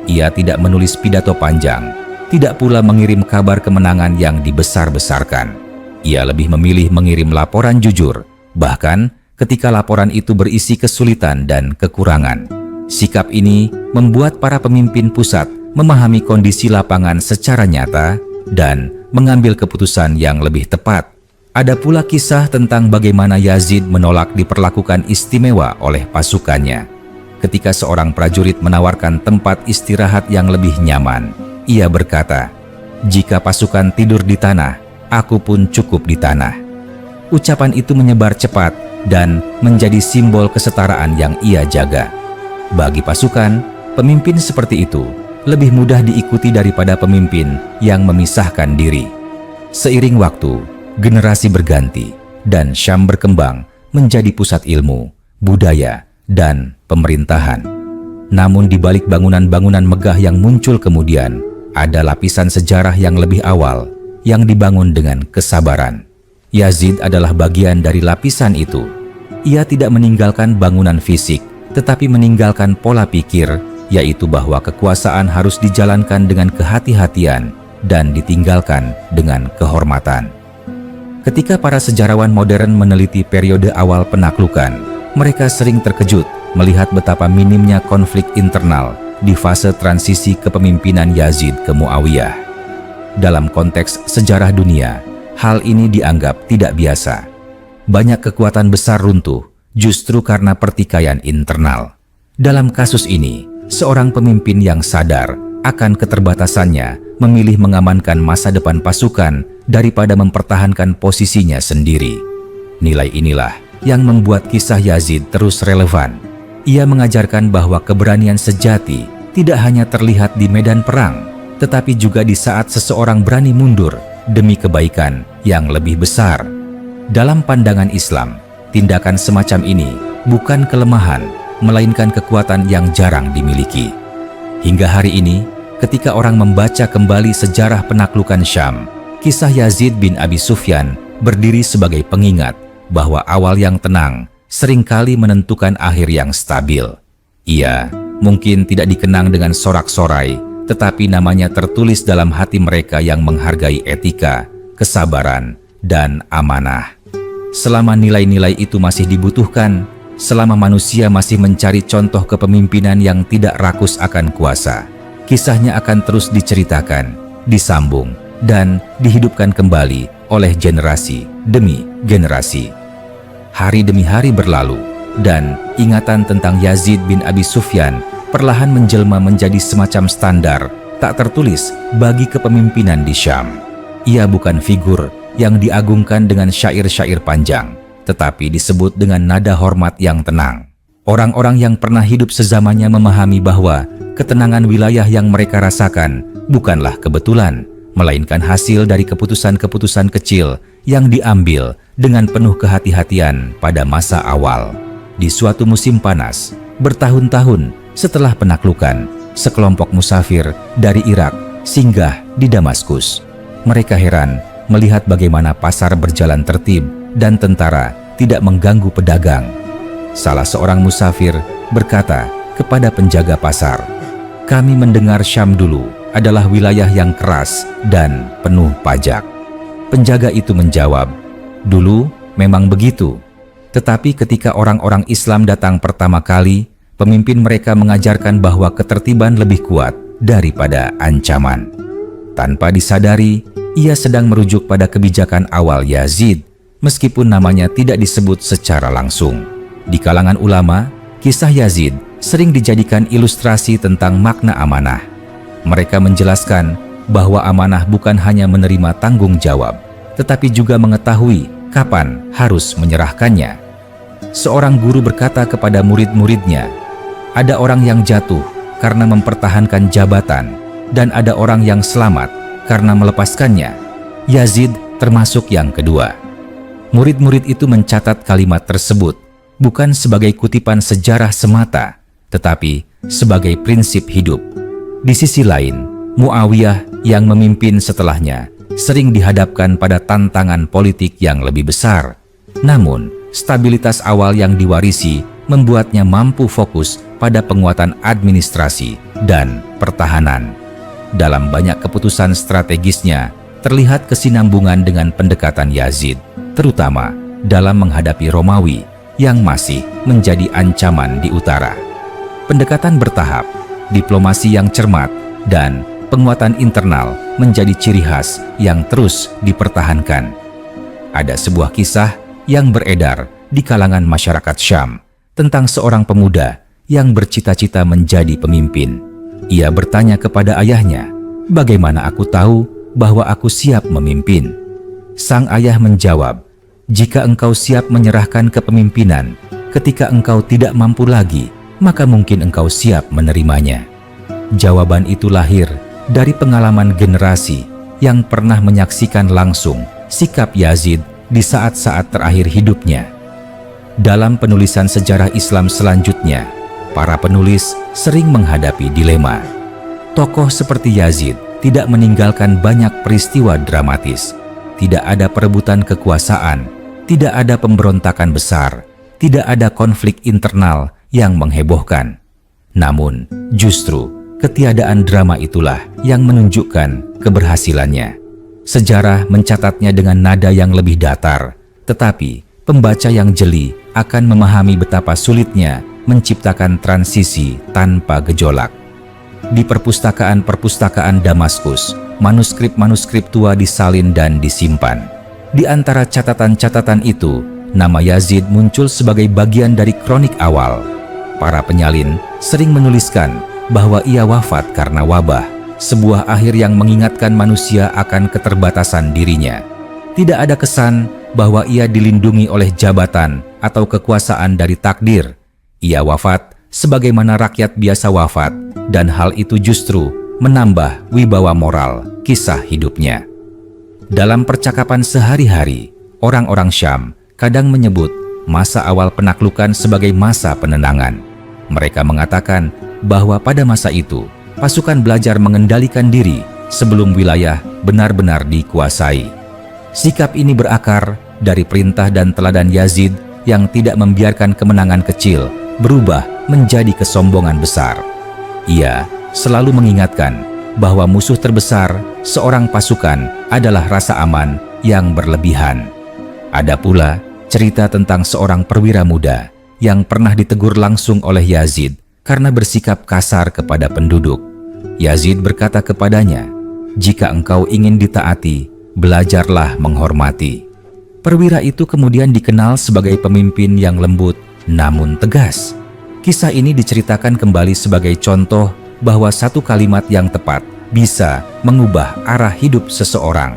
Ia tidak menulis pidato panjang, tidak pula mengirim kabar kemenangan yang dibesar-besarkan. Ia lebih memilih mengirim laporan jujur, bahkan ketika laporan itu berisi kesulitan dan kekurangan. Sikap ini membuat para pemimpin pusat memahami kondisi lapangan secara nyata dan mengambil keputusan yang lebih tepat. Ada pula kisah tentang bagaimana Yazid menolak diperlakukan istimewa oleh pasukannya. Ketika seorang prajurit menawarkan tempat istirahat yang lebih nyaman, ia berkata, "Jika pasukan tidur di tanah, aku pun cukup di tanah." Ucapan itu menyebar cepat dan menjadi simbol kesetaraan yang ia jaga. Bagi pasukan, pemimpin seperti itu lebih mudah diikuti daripada pemimpin yang memisahkan diri. Seiring waktu, generasi berganti, dan Syam berkembang menjadi pusat ilmu, budaya, dan pemerintahan. Namun di balik bangunan-bangunan megah yang muncul kemudian, ada lapisan sejarah yang lebih awal, yang dibangun dengan kesabaran. Yazid adalah bagian dari lapisan itu. Ia tidak meninggalkan bangunan fisik, tetapi meninggalkan pola pikir, yaitu bahwa kekuasaan harus dijalankan dengan kehati-hatian dan ditinggalkan dengan kehormatan. Ketika para sejarawan modern meneliti periode awal penaklukan, mereka sering terkejut melihat betapa minimnya konflik internal di fase transisi kepemimpinan Yazid ke Muawiyah. Dalam konteks sejarah dunia, hal ini dianggap tidak biasa. Banyak kekuatan besar runtuh justru karena pertikaian internal. Dalam kasus ini, seorang pemimpin yang sadar akan keterbatasannya memilih mengamankan masa depan pasukan daripada mempertahankan posisinya sendiri. Nilai inilah yang membuat kisah Yazid terus relevan. Ia mengajarkan bahwa keberanian sejati tidak hanya terlihat di medan perang, tetapi juga di saat seseorang berani mundur demi kebaikan yang lebih besar. Dalam pandangan Islam, tindakan semacam ini bukan kelemahan, melainkan kekuatan yang jarang dimiliki. Hingga hari ini, ketika orang membaca kembali sejarah penaklukan Syam, kisah Yazid bin Abi Sufyan berdiri sebagai pengingat bahwa awal yang tenang seringkali menentukan akhir yang stabil. Ia mungkin tidak dikenang dengan sorak-sorai, tetapi namanya tertulis dalam hati mereka yang menghargai etika, kesabaran, dan amanah. Selama nilai-nilai itu masih dibutuhkan, selama manusia masih mencari contoh kepemimpinan yang tidak rakus akan kuasa, kisahnya akan terus diceritakan, disambung, dan dihidupkan kembali oleh generasi demi generasi. Hari demi hari berlalu, dan ingatan tentang Yazid bin Abi Sufyan perlahan menjelma menjadi semacam standar tak tertulis bagi kepemimpinan di Syam. Ia bukan figur yang diagungkan dengan syair-syair panjang, tetapi disebut dengan nada hormat yang tenang. Orang-orang yang pernah hidup sezamannya memahami bahwa ketenangan wilayah yang mereka rasakan bukanlah kebetulan, melainkan hasil dari keputusan-keputusan kecil yang diambil dengan penuh kehati-hatian pada masa awal. Di suatu musim panas, bertahun-tahun setelah penaklukan, sekelompok musafir dari Irak singgah di Damaskus. Mereka heran melihat bagaimana pasar berjalan tertib dan tentara tidak mengganggu pedagang. Salah seorang musafir berkata kepada penjaga pasar, "Kami mendengar Syam dulu adalah wilayah yang keras dan penuh pajak." Penjaga itu menjawab, "Dulu memang begitu. Tetapi ketika orang-orang Islam datang pertama kali, pemimpin mereka mengajarkan bahwa ketertiban lebih kuat daripada ancaman." Tanpa disadari, ia sedang merujuk pada kebijakan awal Yazid, meskipun namanya tidak disebut secara langsung. Di kalangan ulama, kisah Yazid sering dijadikan ilustrasi tentang makna amanah. Mereka menjelaskan bahwa amanah bukan hanya menerima tanggung jawab, tetapi juga mengetahui kapan harus menyerahkannya. Seorang guru berkata kepada murid-muridnya, "Ada orang yang jatuh karena mempertahankan jabatan, dan ada orang yang selamat karena melepaskannya. Yazid termasuk yang kedua." Murid-murid itu mencatat kalimat tersebut bukan sebagai kutipan sejarah semata, tetapi sebagai prinsip hidup. Di sisi lain, Muawiyah yang memimpin setelahnya sering dihadapkan pada tantangan politik yang lebih besar. Namun, stabilitas awal yang diwarisi membuatnya mampu fokus pada penguatan administrasi dan pertahanan. Dalam banyak keputusan strategisnya, terlihat kesinambungan dengan pendekatan Yazid, terutama dalam menghadapi Romawi yang masih menjadi ancaman di utara. Pendekatan bertahap, diplomasi yang cermat, dan penguatan internal menjadi ciri khas yang terus dipertahankan. Ada sebuah kisah yang beredar di kalangan masyarakat Syam tentang seorang pemuda yang bercita-cita menjadi pemimpin. Ia bertanya kepada ayahnya, "Bagaimana aku tahu bahwa aku siap memimpin?" Sang ayah menjawab, "Jika engkau siap menyerahkan kepemimpinan, ketika engkau tidak mampu lagi, maka mungkin engkau siap menerimanya." Jawaban itu lahir dari pengalaman generasi yang pernah menyaksikan langsung sikap Yazid di saat-saat terakhir hidupnya. Dalam penulisan sejarah Islam selanjutnya, para penulis sering menghadapi dilema. Tokoh seperti Yazid tidak meninggalkan banyak peristiwa dramatis. Tidak ada perebutan kekuasaan, tidak ada pemberontakan besar, tidak ada konflik internal yang menghebohkan. Namun, justru ketiadaan drama itulah yang menunjukkan keberhasilannya. Sejarah mencatatnya dengan nada yang lebih datar, tetapi pembaca yang jeli akan memahami betapa sulitnya menciptakan transisi tanpa gejolak. Di perpustakaan-perpustakaan Damaskus, manuskrip-manuskrip tua disalin dan disimpan. Di antara catatan-catatan itu, nama Yazid muncul sebagai bagian dari kronik awal. Para penyalin sering menuliskan bahwa ia wafat karena wabah, sebuah akhir yang mengingatkan manusia akan keterbatasan dirinya. Tidak ada kesan bahwa ia dilindungi oleh jabatan atau kekuasaan dari takdir. Ia wafat sebagaimana rakyat biasa wafat, dan hal itu justru menambah wibawa moral kisah hidupnya. Dalam percakapan sehari-hari, orang-orang Syam kadang menyebut masa awal penaklukan sebagai masa penenangan. Mereka mengatakan bahwa pada masa itu, pasukan belajar mengendalikan diri sebelum wilayah benar-benar dikuasai. Sikap ini berakar dari perintah dan teladan Yazid yang tidak membiarkan kemenangan kecil berubah menjadi kesombongan besar. Ia selalu mengingatkan bahwa musuh terbesar seorang pasukan adalah rasa aman yang berlebihan. Ada pula cerita tentang seorang perwira muda yang pernah ditegur langsung oleh Yazid karena bersikap kasar kepada penduduk. Yazid berkata kepadanya, "Jika engkau ingin ditaati, belajarlah menghormati." Perwira itu kemudian dikenal sebagai pemimpin yang lembut namun tegas. Kisah ini diceritakan kembali sebagai contoh bahwa satu kalimat yang tepat bisa mengubah arah hidup seseorang.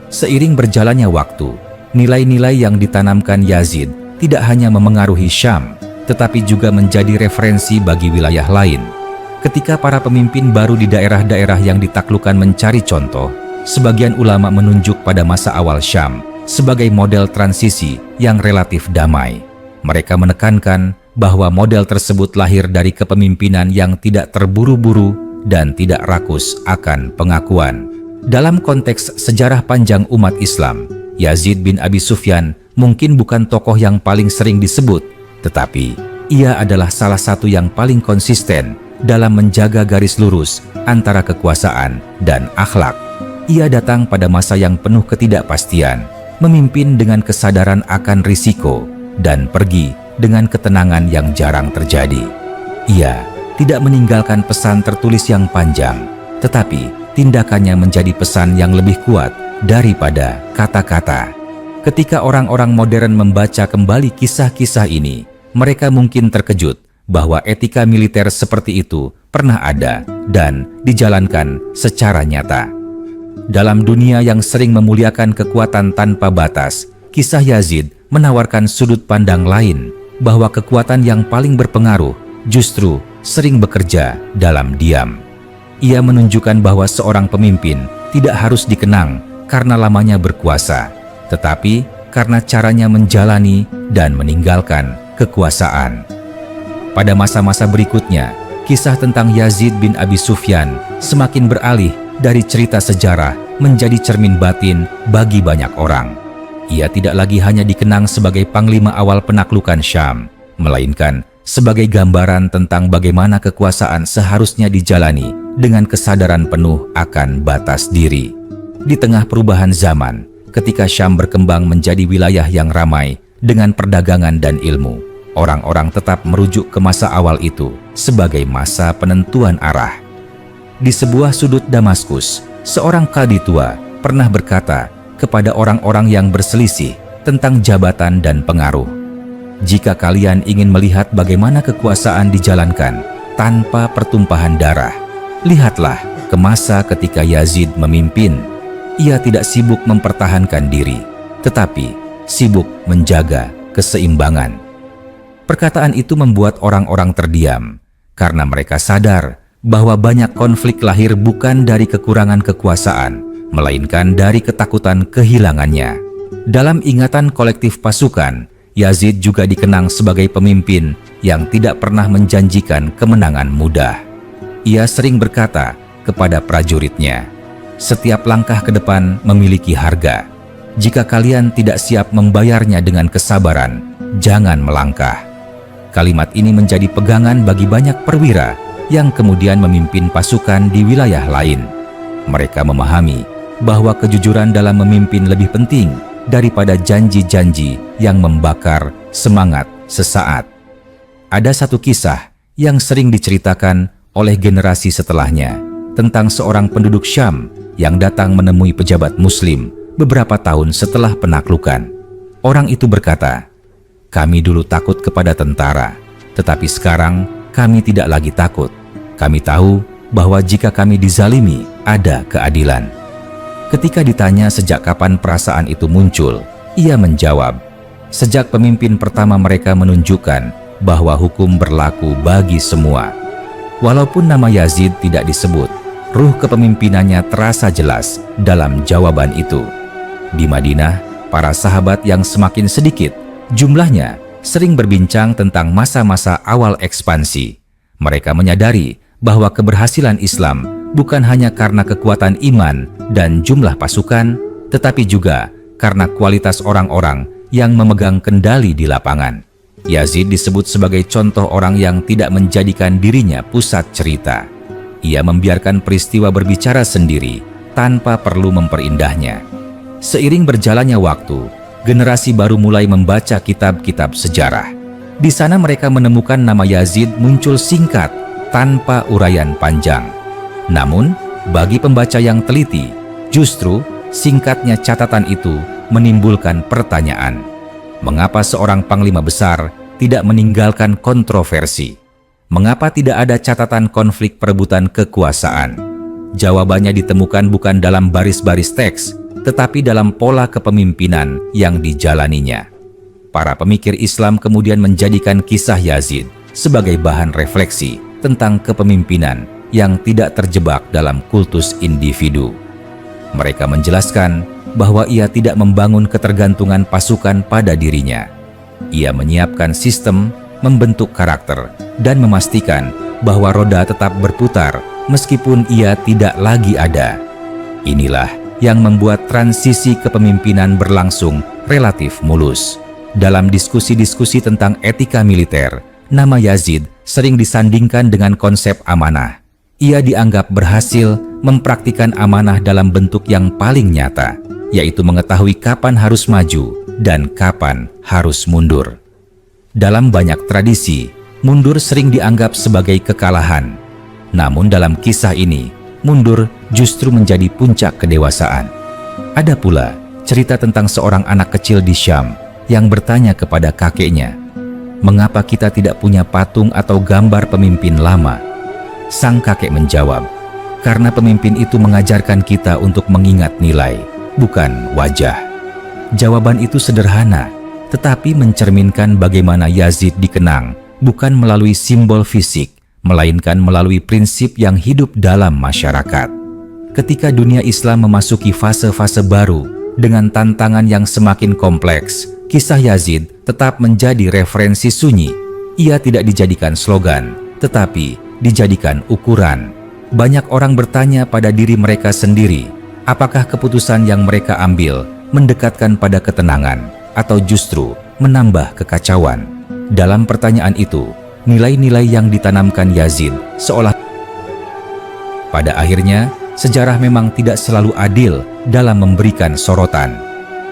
Seiring berjalannya waktu, nilai-nilai yang ditanamkan Yazid tidak hanya memengaruhi Syam, tetapi juga menjadi referensi bagi wilayah lain. Ketika para pemimpin baru di daerah-daerah yang ditaklukkan mencari contoh, sebagian ulama menunjuk pada masa awal Syam sebagai model transisi yang relatif damai. Mereka menekankan bahwa model tersebut lahir dari kepemimpinan yang tidak terburu-buru dan tidak rakus akan pengakuan. Dalam konteks sejarah panjang umat Islam, Yazid bin Abi Sufyan mungkin bukan tokoh yang paling sering disebut, tetapi ia adalah salah satu yang paling konsisten dalam menjaga garis lurus antara kekuasaan dan akhlak. Ia datang pada masa yang penuh ketidakpastian, memimpin dengan kesadaran akan risiko, dan pergi dengan ketenangan yang jarang terjadi. Ia tidak meninggalkan pesan tertulis yang panjang, tetapi tindakannya menjadi pesan yang lebih kuat daripada kata-kata. Ketika orang-orang modern membaca kembali kisah-kisah ini, mereka mungkin terkejut bahwa etika militer seperti itu pernah ada dan dijalankan secara nyata. Dalam dunia yang sering memuliakan kekuatan tanpa batas, kisah Yazid menawarkan sudut pandang lain, bahwa kekuatan yang paling berpengaruh justru sering bekerja dalam diam. Ia menunjukkan bahwa seorang pemimpin tidak harus dikenang karena lamanya berkuasa, tetapi karena caranya menjalani dan meninggalkan kekuasaan. Pada masa-masa berikutnya, kisah tentang Yazid bin Abi Sufyan semakin beralih dari cerita sejarah menjadi cermin batin bagi banyak orang. Ia tidak lagi hanya dikenang sebagai panglima awal penaklukan Syam, melainkan sebagai gambaran tentang bagaimana kekuasaan seharusnya dijalani dengan kesadaran penuh akan batas diri. Di tengah perubahan zaman, ketika Syam berkembang menjadi wilayah yang ramai dengan perdagangan dan ilmu, orang-orang tetap merujuk ke masa awal itu sebagai masa penentuan arah. Di sebuah sudut Damaskus, seorang qadhi tua pernah berkata kepada orang-orang yang berselisih tentang jabatan dan pengaruh, "Jika kalian ingin melihat bagaimana kekuasaan dijalankan tanpa pertumpahan darah, lihatlah ke masa ketika Yazid memimpin. Ia tidak sibuk mempertahankan diri, tetapi sibuk menjaga keseimbangan." Perkataan itu membuat orang-orang terdiam, karena mereka sadar bahwa banyak konflik lahir bukan dari kekurangan kekuasaan, melainkan dari ketakutan kehilangannya. Dalam ingatan kolektif pasukan, Yazid juga dikenang sebagai pemimpin yang tidak pernah menjanjikan kemenangan mudah. Ia sering berkata kepada prajuritnya, "Setiap langkah ke depan memiliki harga. Jika kalian tidak siap membayarnya dengan kesabaran, jangan melangkah." Kalimat ini menjadi pegangan bagi banyak perwira yang kemudian memimpin pasukan di wilayah lain. Mereka memahami bahwa kejujuran dalam memimpin lebih penting daripada janji-janji yang membakar semangat sesaat. Ada satu kisah yang sering diceritakan oleh generasi setelahnya tentang seorang penduduk Syam yang datang menemui pejabat Muslim beberapa tahun setelah penaklukan. Orang itu berkata, "Kami dulu takut kepada tentara, tetapi sekarang kami tidak lagi takut. Kami tahu bahwa jika kami dizalimi, ada keadilan." Ketika ditanya sejak kapan perasaan itu muncul, ia menjawab, "Sejak pemimpin pertama mereka menunjukkan bahwa hukum berlaku bagi semua." Walaupun nama Yazid tidak disebut, ruh kepemimpinannya terasa jelas dalam jawaban itu. Di Madinah, para sahabat yang semakin sedikit jumlahnya sering berbincang tentang masa-masa awal ekspansi. Mereka menyadari bahwa keberhasilan Islam bukan hanya karena kekuatan iman dan jumlah pasukan, tetapi juga karena kualitas orang-orang yang memegang kendali di lapangan. Yazid disebut sebagai contoh orang yang tidak menjadikan dirinya pusat cerita. Ia membiarkan peristiwa berbicara sendiri tanpa perlu memperindahnya. Seiring berjalannya waktu, generasi baru mulai membaca kitab-kitab sejarah. Di sana mereka menemukan nama Yazid muncul singkat tanpa uraian panjang. Namun, bagi pembaca yang teliti, justru singkatnya catatan itu menimbulkan pertanyaan. Mengapa seorang panglima besar tidak meninggalkan kontroversi? Mengapa tidak ada catatan konflik perebutan kekuasaan? Jawabannya ditemukan bukan dalam baris-baris teks, tetapi dalam pola kepemimpinan yang dijalaninya. Para pemikir Islam kemudian menjadikan kisah Yazid sebagai bahan refleksi tentang kepemimpinan yang tidak terjebak dalam kultus individu. Mereka menjelaskan bahwa ia tidak membangun ketergantungan pasukan pada dirinya. Ia menyiapkan sistem, membentuk karakter, dan memastikan bahwa roda tetap berputar meskipun ia tidak lagi ada. Inilah yang membuat transisi kepemimpinan berlangsung relatif mulus. Dalam diskusi-diskusi tentang etika militer, nama Yazid sering disandingkan dengan konsep amanah. Ia dianggap berhasil mempraktikkan amanah dalam bentuk yang paling nyata, yaitu mengetahui kapan harus maju dan kapan harus mundur. Dalam banyak tradisi, mundur sering dianggap sebagai kekalahan. Namun dalam kisah ini, mundur justru menjadi puncak kedewasaan. Ada pula cerita tentang seorang anak kecil di Syam yang bertanya kepada kakeknya, "Mengapa kita tidak punya patung atau gambar pemimpin lama?" Sang kakek menjawab, "Karena pemimpin itu mengajarkan kita untuk mengingat nilai, bukan wajah." Jawaban itu sederhana, tetapi mencerminkan bagaimana Yazid dikenang bukan melalui simbol fisik, melainkan melalui prinsip yang hidup dalam masyarakat. Ketika dunia Islam memasuki fase-fase baru dengan tantangan yang semakin kompleks, kisah Yazid tetap menjadi referensi sunyi. Ia tidak dijadikan slogan, tetapi dijadikan ukuran. Banyak orang bertanya pada diri mereka sendiri, apakah keputusan yang mereka ambil mendekatkan pada ketenangan atau justru menambah kekacauan? Dalam pertanyaan itu, nilai-nilai yang ditanamkan Yazid seolah pada akhirnya sejarah memang tidak selalu adil dalam memberikan sorotan.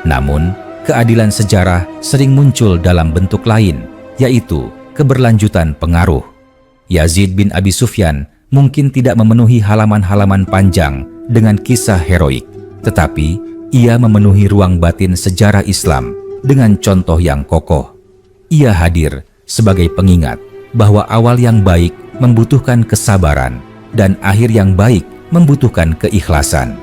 Namun, keadilan sejarah sering muncul dalam bentuk lain, yaitu keberlanjutan pengaruh. Yazid bin Abi Sufyan mungkin tidak memenuhi halaman-halaman panjang dengan kisah heroik, tetapi ia memenuhi ruang batin sejarah Islam dengan contoh yang kokoh. Ia hadir sebagai pengingat bahwa awal yang baik membutuhkan kesabaran dan akhir yang baik membutuhkan keikhlasan.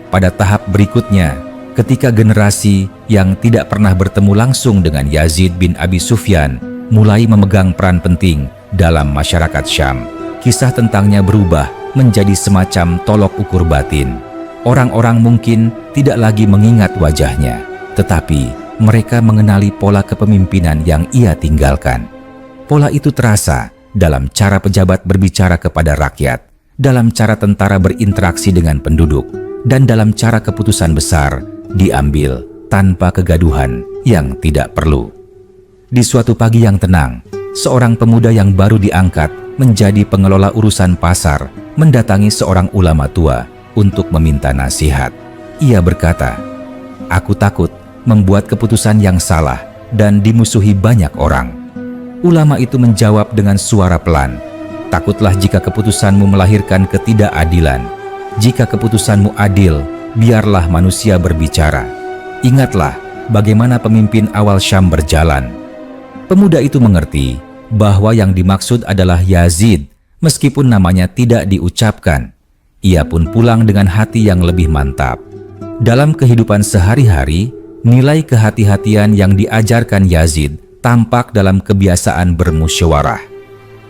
Pada tahap berikutnya, ketika generasi yang tidak pernah bertemu langsung dengan Yazid bin Abi Sufyan mulai memegang peran penting dalam masyarakat Syam, kisah tentangnya berubah menjadi semacam tolok ukur batin. Orang-orang mungkin tidak lagi mengingat wajahnya, tetapi mereka mengenali pola kepemimpinan yang ia tinggalkan. Pola itu terasa dalam cara pejabat berbicara kepada rakyat, dalam cara tentara berinteraksi dengan penduduk, dan dalam cara keputusan besar diambil tanpa kegaduhan yang tidak perlu. Di suatu pagi yang tenang, seorang pemuda yang baru diangkat menjadi pengelola urusan pasar mendatangi seorang ulama tua untuk meminta nasihat. Ia berkata, "Aku takut membuat keputusan yang salah dan dimusuhi banyak orang." Ulama itu menjawab dengan suara pelan, "Takutlah jika keputusanmu melahirkan ketidakadilan. Jika keputusanmu adil, biarlah manusia berbicara. Ingatlah bagaimana pemimpin awal Syam berjalan." Pemuda itu mengerti bahwa yang dimaksud adalah Yazid, meskipun namanya tidak diucapkan. Ia pun pulang dengan hati yang lebih mantap. Dalam kehidupan sehari-hari, nilai kehati-hatian yang diajarkan Yazid tampak dalam kebiasaan bermusyawarah.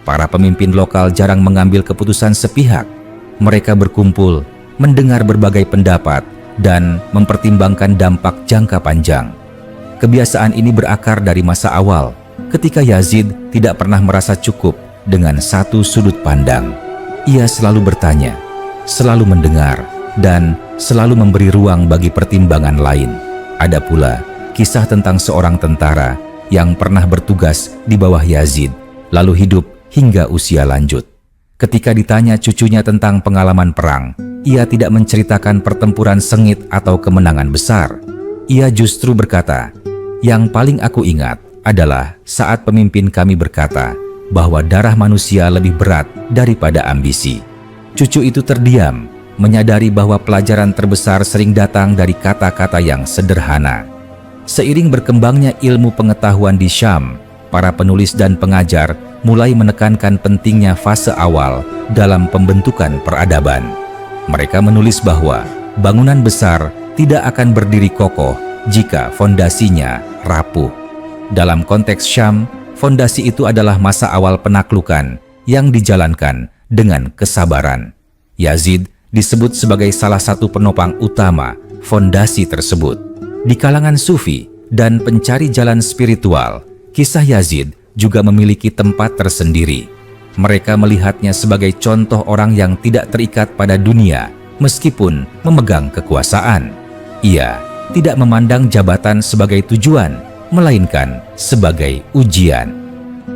Para pemimpin lokal jarang mengambil keputusan sepihak. Mereka berkumpul, mendengar berbagai pendapat, dan mempertimbangkan dampak jangka panjang. Kebiasaan ini berakar dari masa awal, ketika Yazid tidak pernah merasa cukup dengan satu sudut pandang. Ia selalu bertanya, selalu mendengar, dan selalu memberi ruang bagi pertimbangan lain. Ada pula kisah tentang seorang tentara yang pernah bertugas di bawah Yazid, lalu hidup hingga usia lanjut. Ketika ditanya cucunya tentang pengalaman perang, ia tidak menceritakan pertempuran sengit atau kemenangan besar. Ia justru berkata, "Yang paling aku ingat adalah saat pemimpin kami berkata bahwa darah manusia lebih berat daripada ambisi." Cucu itu terdiam, menyadari bahwa pelajaran terbesar sering datang dari kata-kata yang sederhana. Seiring berkembangnya ilmu pengetahuan di Syam, para penulis dan pengajar mulai menekankan pentingnya fase awal dalam pembentukan peradaban. Mereka menulis bahwa bangunan besar tidak akan berdiri kokoh jika fondasinya rapuh. Dalam konteks Syam, fondasi itu adalah masa awal penaklukan yang dijalankan dengan kesabaran. Yazid disebut sebagai salah satu penopang utama fondasi tersebut. Di kalangan sufi dan pencari jalan spiritual, kisah Yazid juga memiliki tempat tersendiri. Mereka melihatnya sebagai contoh orang yang tidak terikat pada dunia meskipun memegang kekuasaan. Ia tidak memandang jabatan sebagai tujuan, melainkan sebagai ujian.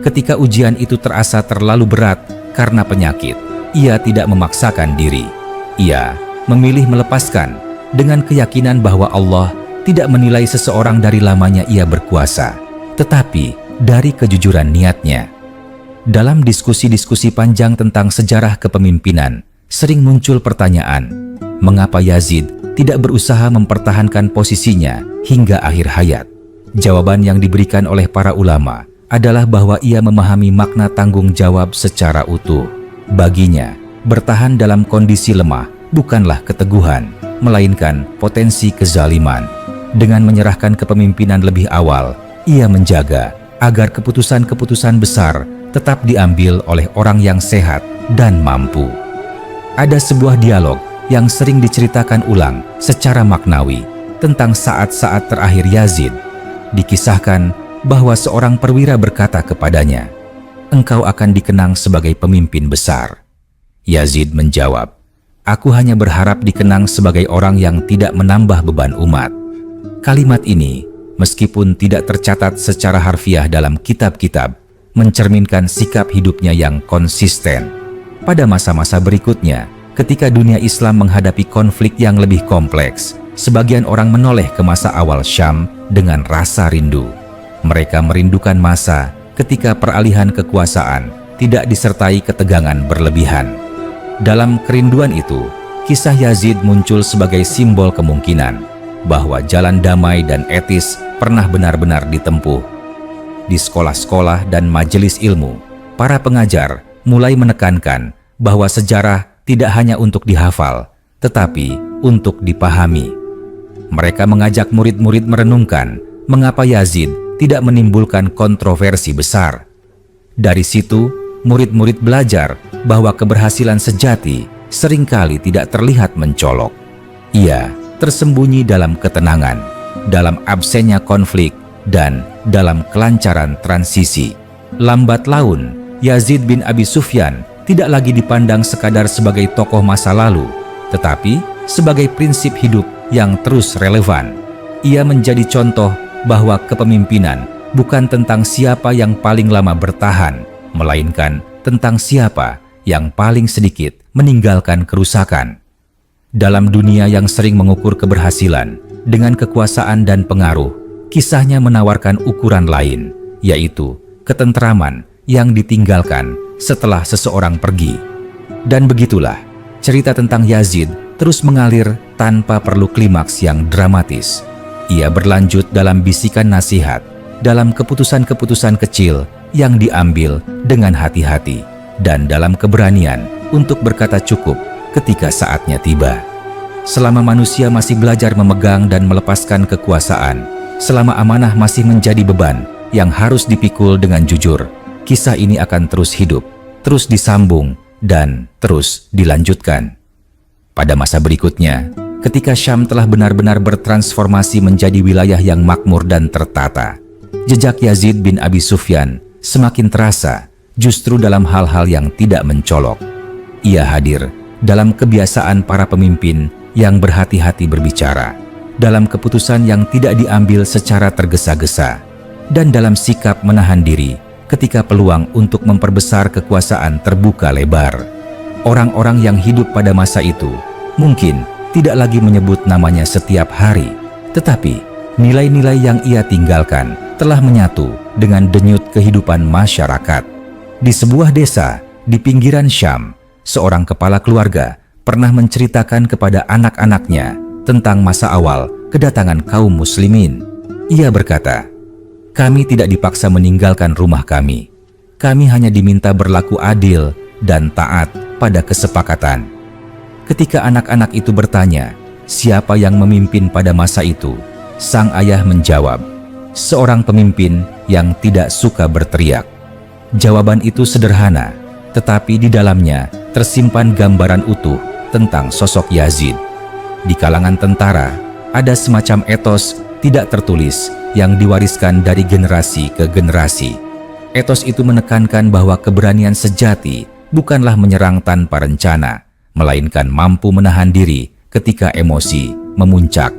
Ketika ujian itu terasa terlalu berat karena penyakit, ia tidak memaksakan diri. Ia memilih melepaskan dengan keyakinan bahwa Allah tidak menilai seseorang dari lamanya ia berkuasa, tetapi dari kejujuran niatnya. Dalam diskusi-diskusi panjang tentang sejarah kepemimpinan, sering muncul pertanyaan, mengapa Yazid tidak berusaha mempertahankan posisinya hingga akhir hayat? Jawaban yang diberikan oleh para ulama adalah bahwa ia memahami makna tanggung jawab secara utuh. Baginya, bertahan dalam kondisi lemah bukanlah keteguhan, melainkan potensi kezaliman. Dengan menyerahkan kepemimpinan lebih awal, ia menjaga agar keputusan-keputusan besar tetap diambil oleh orang yang sehat dan mampu. Ada sebuah dialog yang sering diceritakan ulang secara maknawi tentang saat-saat terakhir Yazid. Dikisahkan bahwa seorang perwira berkata kepadanya, "Engkau akan dikenang sebagai pemimpin besar." Yazid menjawab, "Aku hanya berharap dikenang sebagai orang yang tidak menambah beban umat." Kalimat ini, meskipun tidak tercatat secara harfiah dalam kitab-kitab, mencerminkan sikap hidupnya yang konsisten. Pada masa-masa berikutnya, ketika dunia Islam menghadapi konflik yang lebih kompleks, sebagian orang menoleh ke masa awal Syam dengan rasa rindu. Mereka merindukan masa ketika peralihan kekuasaan tidak disertai ketegangan berlebihan. Dalam kerinduan itu, kisah Yazid muncul sebagai simbol kemungkinan bahwa jalan damai dan etis pernah benar-benar ditempuh. Di sekolah-sekolah dan majelis ilmu, para pengajar mulai menekankan bahwa sejarah tidak hanya untuk dihafal, tetapi untuk dipahami. Mereka mengajak murid-murid merenungkan mengapa Yazid tidak menimbulkan kontroversi besar. Dari situ, murid-murid belajar bahwa keberhasilan sejati seringkali tidak terlihat mencolok. Ia tersembunyi dalam ketenangan, dalam absennya konflik, dan dalam kelancaran transisi. Lambat laun, Yazid bin Abi Sufyan tidak lagi dipandang sekadar sebagai tokoh masa lalu, tetapi sebagai prinsip hidup yang terus relevan. Ia menjadi contoh bahwa kepemimpinan bukan tentang siapa yang paling lama bertahan, melainkan tentang siapa yang paling sedikit meninggalkan kerusakan. Dalam dunia yang sering mengukur keberhasilan dengan kekuasaan dan pengaruh, kisahnya menawarkan ukuran lain, yaitu ketentraman yang ditinggalkan setelah seseorang pergi. Dan begitulah, cerita tentang Yazid terus mengalir tanpa perlu klimaks yang dramatis. Ia berlanjut dalam bisikan nasihat, dalam keputusan-keputusan kecil yang diambil dengan hati-hati, dan dalam keberanian untuk berkata cukup ketika saatnya tiba. Selama manusia masih belajar memegang dan melepaskan kekuasaan, selama amanah masih menjadi beban yang harus dipikul dengan jujur, kisah ini akan terus hidup, terus disambung, dan terus dilanjutkan. Pada masa berikutnya, ketika Syam telah benar-benar bertransformasi menjadi wilayah yang makmur dan tertata, jejak Yazid bin Abi Sufyan semakin terasa justru dalam hal-hal yang tidak mencolok. Ia hadir dalam kebiasaan para pemimpin yang berhati-hati berbicara, dalam keputusan yang tidak diambil secara tergesa-gesa, dan dalam sikap menahan diri ketika peluang untuk memperbesar kekuasaan terbuka lebar. Orang-orang yang hidup pada masa itu mungkin tidak lagi menyebut namanya setiap hari, tetapi nilai-nilai yang ia tinggalkan telah menyatu dengan denyut kehidupan masyarakat. Di sebuah desa di pinggiran Syam, seorang kepala keluarga pernah menceritakan kepada anak-anaknya tentang masa awal kedatangan kaum muslimin. Ia berkata, "Kami tidak dipaksa meninggalkan rumah kami. Kami hanya diminta berlaku adil dan taat pada kesepakatan." Ketika anak-anak itu bertanya, siapa yang memimpin pada masa itu? Sang ayah menjawab, seorang pemimpin yang tidak suka berteriak. Jawaban itu sederhana, tetapi di dalamnya tersimpan gambaran utuh tentang sosok Yazid. Di kalangan tentara, ada semacam etos tidak tertulis yang diwariskan dari generasi ke generasi. Etos itu menekankan bahwa keberanian sejati bukanlah menyerang tanpa rencana, melainkan mampu menahan diri ketika emosi memuncak.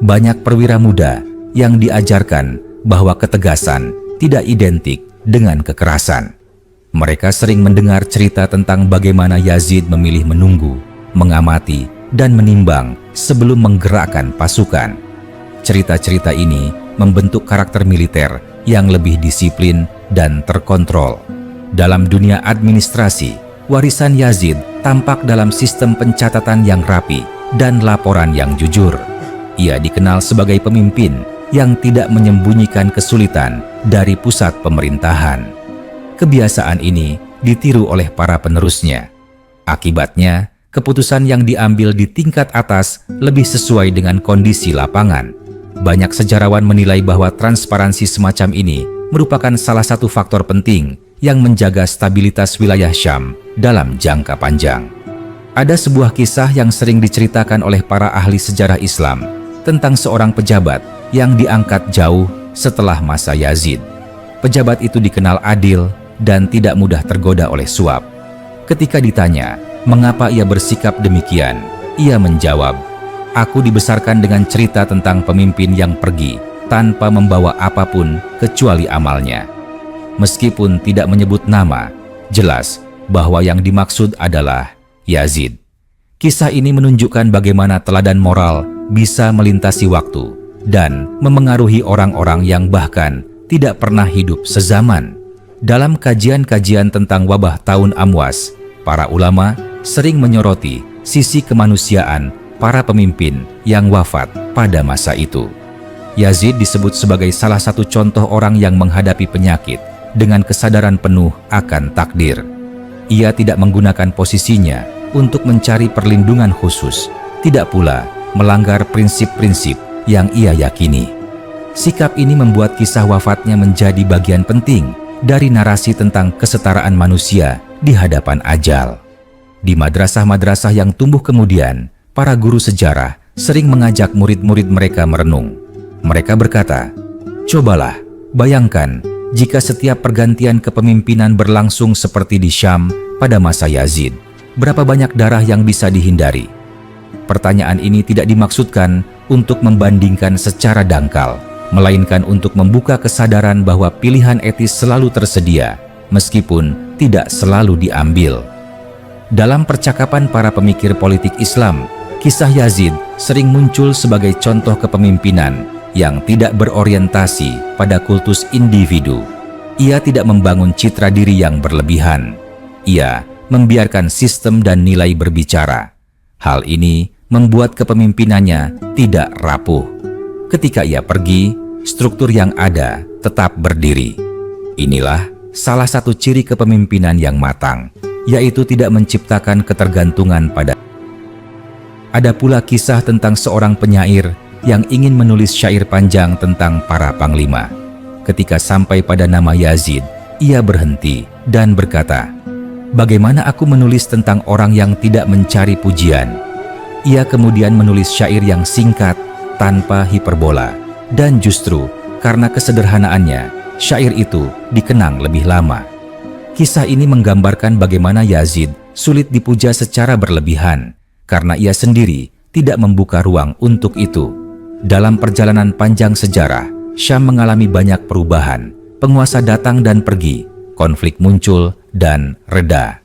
Banyak perwira muda yang diajarkan bahwa ketegasan tidak identik dengan kekerasan. Mereka sering mendengar cerita tentang bagaimana Yazid memilih menunggu, mengamati, dan menimbang sebelum menggerakkan pasukan. Cerita-cerita ini membentuk karakter militer yang lebih disiplin dan terkontrol. Dalam dunia administrasi, warisan Yazid tampak dalam sistem pencatatan yang rapi dan laporan yang jujur. Ia dikenal sebagai pemimpin yang tidak menyembunyikan kesulitan dari pusat pemerintahan. Kebiasaan ini ditiru oleh para penerusnya. Akibatnya, keputusan yang diambil di tingkat atas lebih sesuai dengan kondisi lapangan. Banyak sejarawan menilai bahwa transparansi semacam ini merupakan salah satu faktor penting yang menjaga stabilitas wilayah Syam dalam jangka panjang. Ada sebuah kisah yang sering diceritakan oleh para ahli sejarah Islam tentang seorang pejabat yang diangkat jauh setelah masa Yazid. Pejabat itu dikenal adil dan tidak mudah tergoda oleh suap. Ketika ditanya mengapa ia bersikap demikian, ia menjawab, "Aku dibesarkan dengan cerita tentang pemimpin yang pergi tanpa membawa apapun kecuali amalnya." Meskipun tidak menyebut nama, jelas bahwa yang dimaksud adalah Yazid. Kisah ini menunjukkan bagaimana teladan moral bisa melintasi waktu dan memengaruhi orang-orang yang bahkan tidak pernah hidup sezaman. Dalam kajian-kajian tentang wabah tahun Amwas, para ulama sering menyoroti sisi kemanusiaan para pemimpin yang wafat pada masa itu. Yazid disebut sebagai salah satu contoh orang yang menghadapi penyakit dengan kesadaran penuh akan takdir. Ia tidak menggunakan posisinya untuk mencari perlindungan khusus, tidak pula melanggar prinsip-prinsip yang ia yakini. Sikap ini membuat kisah wafatnya menjadi bagian penting dari narasi tentang kesetaraan manusia di hadapan ajal. Di madrasah-madrasah yang tumbuh kemudian, para guru sejarah sering mengajak murid-murid mereka merenung. Mereka berkata, "Cobalah, bayangkan jika setiap pergantian kepemimpinan berlangsung seperti di Syam pada masa Yazid, berapa banyak darah yang bisa dihindari?" Pertanyaan ini tidak dimaksudkan untuk membandingkan secara dangkal, melainkan untuk membuka kesadaran bahwa pilihan etis selalu tersedia, meskipun tidak selalu diambil. Dalam percakapan para pemikir politik Islam, kisah Yazid sering muncul sebagai contoh kepemimpinan yang tidak berorientasi pada kultus individu. Ia tidak membangun citra diri yang berlebihan. Ia membiarkan sistem dan nilai berbicara. Hal ini membuat kepemimpinannya tidak rapuh. Ketika ia pergi, struktur yang ada tetap berdiri. Inilah salah satu ciri kepemimpinan yang matang, yaitu tidak menciptakan ketergantungan pada. Ada pula kisah tentang seorang penyair yang ingin menulis syair panjang tentang para panglima. Ketika sampai pada nama Yazid, ia berhenti dan berkata, "Bagaimana aku menulis tentang orang yang tidak mencari pujian?" Ia kemudian menulis syair yang singkat, tanpa hiperbola, dan justru karena kesederhanaannya, syair itu dikenang lebih lama. Kisah ini menggambarkan bagaimana Yazid sulit dipuja secara berlebihan, karena ia sendiri tidak membuka ruang untuk itu. Dalam perjalanan panjang sejarah, Syam mengalami banyak perubahan, penguasa datang dan pergi, konflik muncul dan reda.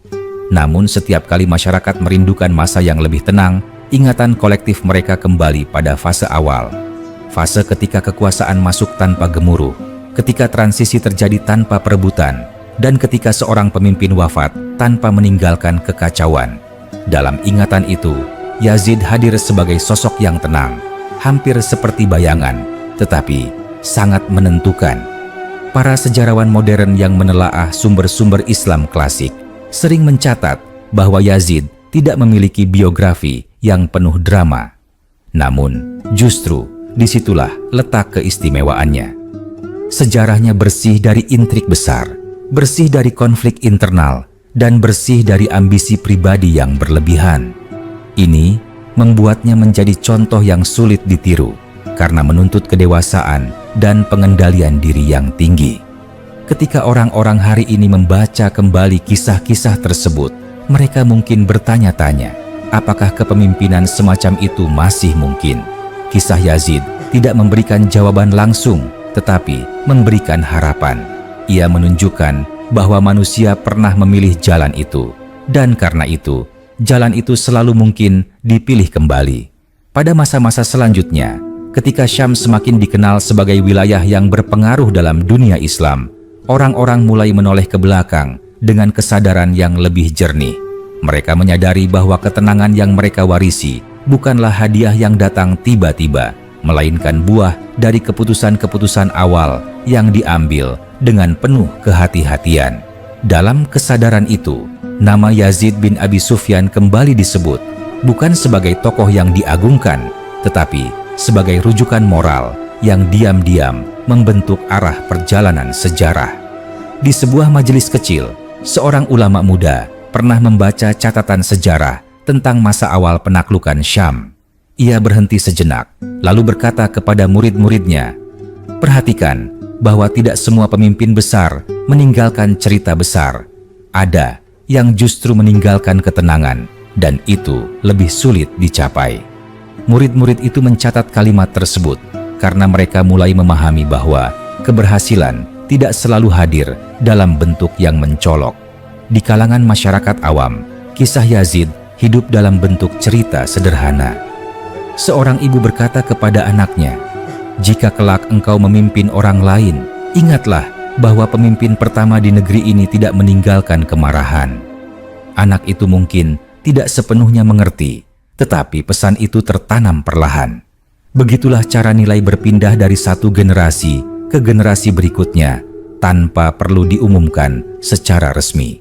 Namun setiap kali masyarakat merindukan masa yang lebih tenang, ingatan kolektif mereka kembali pada fase awal. Fase ketika kekuasaan masuk tanpa gemuruh, ketika transisi terjadi tanpa perebutan, dan ketika seorang pemimpin wafat tanpa meninggalkan kekacauan. Dalam ingatan itu, Yazid hadir sebagai sosok yang tenang, hampir seperti bayangan, tetapi sangat menentukan. Para sejarawan modern yang menelaah sumber-sumber Islam klasik sering mencatat bahwa Yazid tidak memiliki biografi yang penuh drama. Namun, justru disitulah letak keistimewaannya. Sejarahnya bersih dari intrik besar, bersih dari konflik internal, dan bersih dari ambisi pribadi yang berlebihan. Ini membuatnya menjadi contoh yang sulit ditiru karena menuntut kedewasaan dan pengendalian diri yang tinggi. Ketika orang-orang hari ini membaca kembali kisah-kisah tersebut, mereka mungkin bertanya-tanya, apakah kepemimpinan semacam itu masih mungkin? Kisah Yazid tidak memberikan jawaban langsung, tetapi memberikan harapan. Ia menunjukkan bahwa manusia pernah memilih jalan itu, dan karena itu, jalan itu selalu mungkin dipilih kembali. Pada masa-masa selanjutnya, ketika Syam semakin dikenal sebagai wilayah yang berpengaruh dalam dunia Islam, orang-orang mulai menoleh ke belakang dengan kesadaran yang lebih jernih. Mereka menyadari bahwa ketenangan yang mereka warisi bukanlah hadiah yang datang tiba-tiba, melainkan buah dari keputusan-keputusan awal yang diambil dengan penuh kehati-hatian. Dalam kesadaran itu, nama Yazid bin Abi Sufyan kembali disebut, bukan sebagai tokoh yang diagungkan, tetapi sebagai rujukan moral yang diam-diam membentuk arah perjalanan sejarah. Di sebuah majelis kecil, seorang ulama muda pernah membaca catatan sejarah tentang masa awal penaklukan Syam. Ia berhenti sejenak, lalu berkata kepada murid-muridnya, "Perhatikan bahwa tidak semua pemimpin besar meninggalkan cerita besar. Ada yang justru meninggalkan ketenangan, dan itu lebih sulit dicapai." Murid-murid itu mencatat kalimat tersebut karena mereka mulai memahami bahwa keberhasilan tidak selalu hadir dalam bentuk yang mencolok. Di kalangan masyarakat awam, kisah Yazid hidup dalam bentuk cerita sederhana. Seorang ibu berkata kepada anaknya, "Jika kelak engkau memimpin orang lain, ingatlah bahwa pemimpin pertama di negeri ini tidak meninggalkan kemarahan." Anak itu mungkin tidak sepenuhnya mengerti, tetapi pesan itu tertanam perlahan. Begitulah cara nilai berpindah dari satu generasi ke generasi berikutnya tanpa perlu diumumkan secara resmi.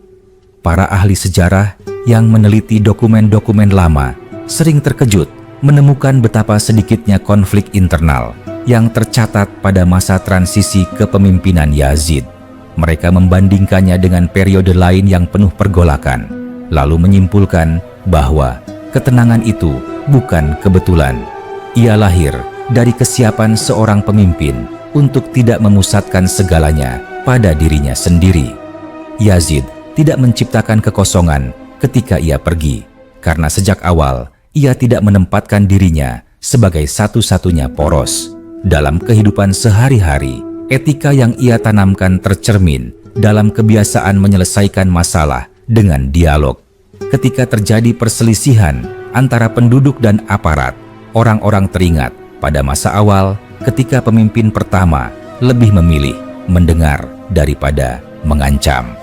Para ahli sejarah yang meneliti dokumen-dokumen lama sering terkejut menemukan betapa sedikitnya konflik internal yang tercatat pada masa transisi kepemimpinan Yazid. Mereka membandingkannya dengan periode lain yang penuh pergolakan, lalu menyimpulkan bahwa ketenangan itu bukan kebetulan. Ia lahir dari kesiapan seorang pemimpin untuk tidak memusatkan segalanya pada dirinya sendiri. Yazid tidak menciptakan kekosongan ketika ia pergi, karena sejak awal ia tidak menempatkan dirinya sebagai satu-satunya poros. Dalam kehidupan sehari-hari, etika yang ia tanamkan tercermin dalam kebiasaan menyelesaikan masalah dengan dialog. Ketika terjadi perselisihan antara penduduk dan aparat, orang-orang teringat pada masa awal ketika pemimpin pertama lebih memilih mendengar daripada mengancam.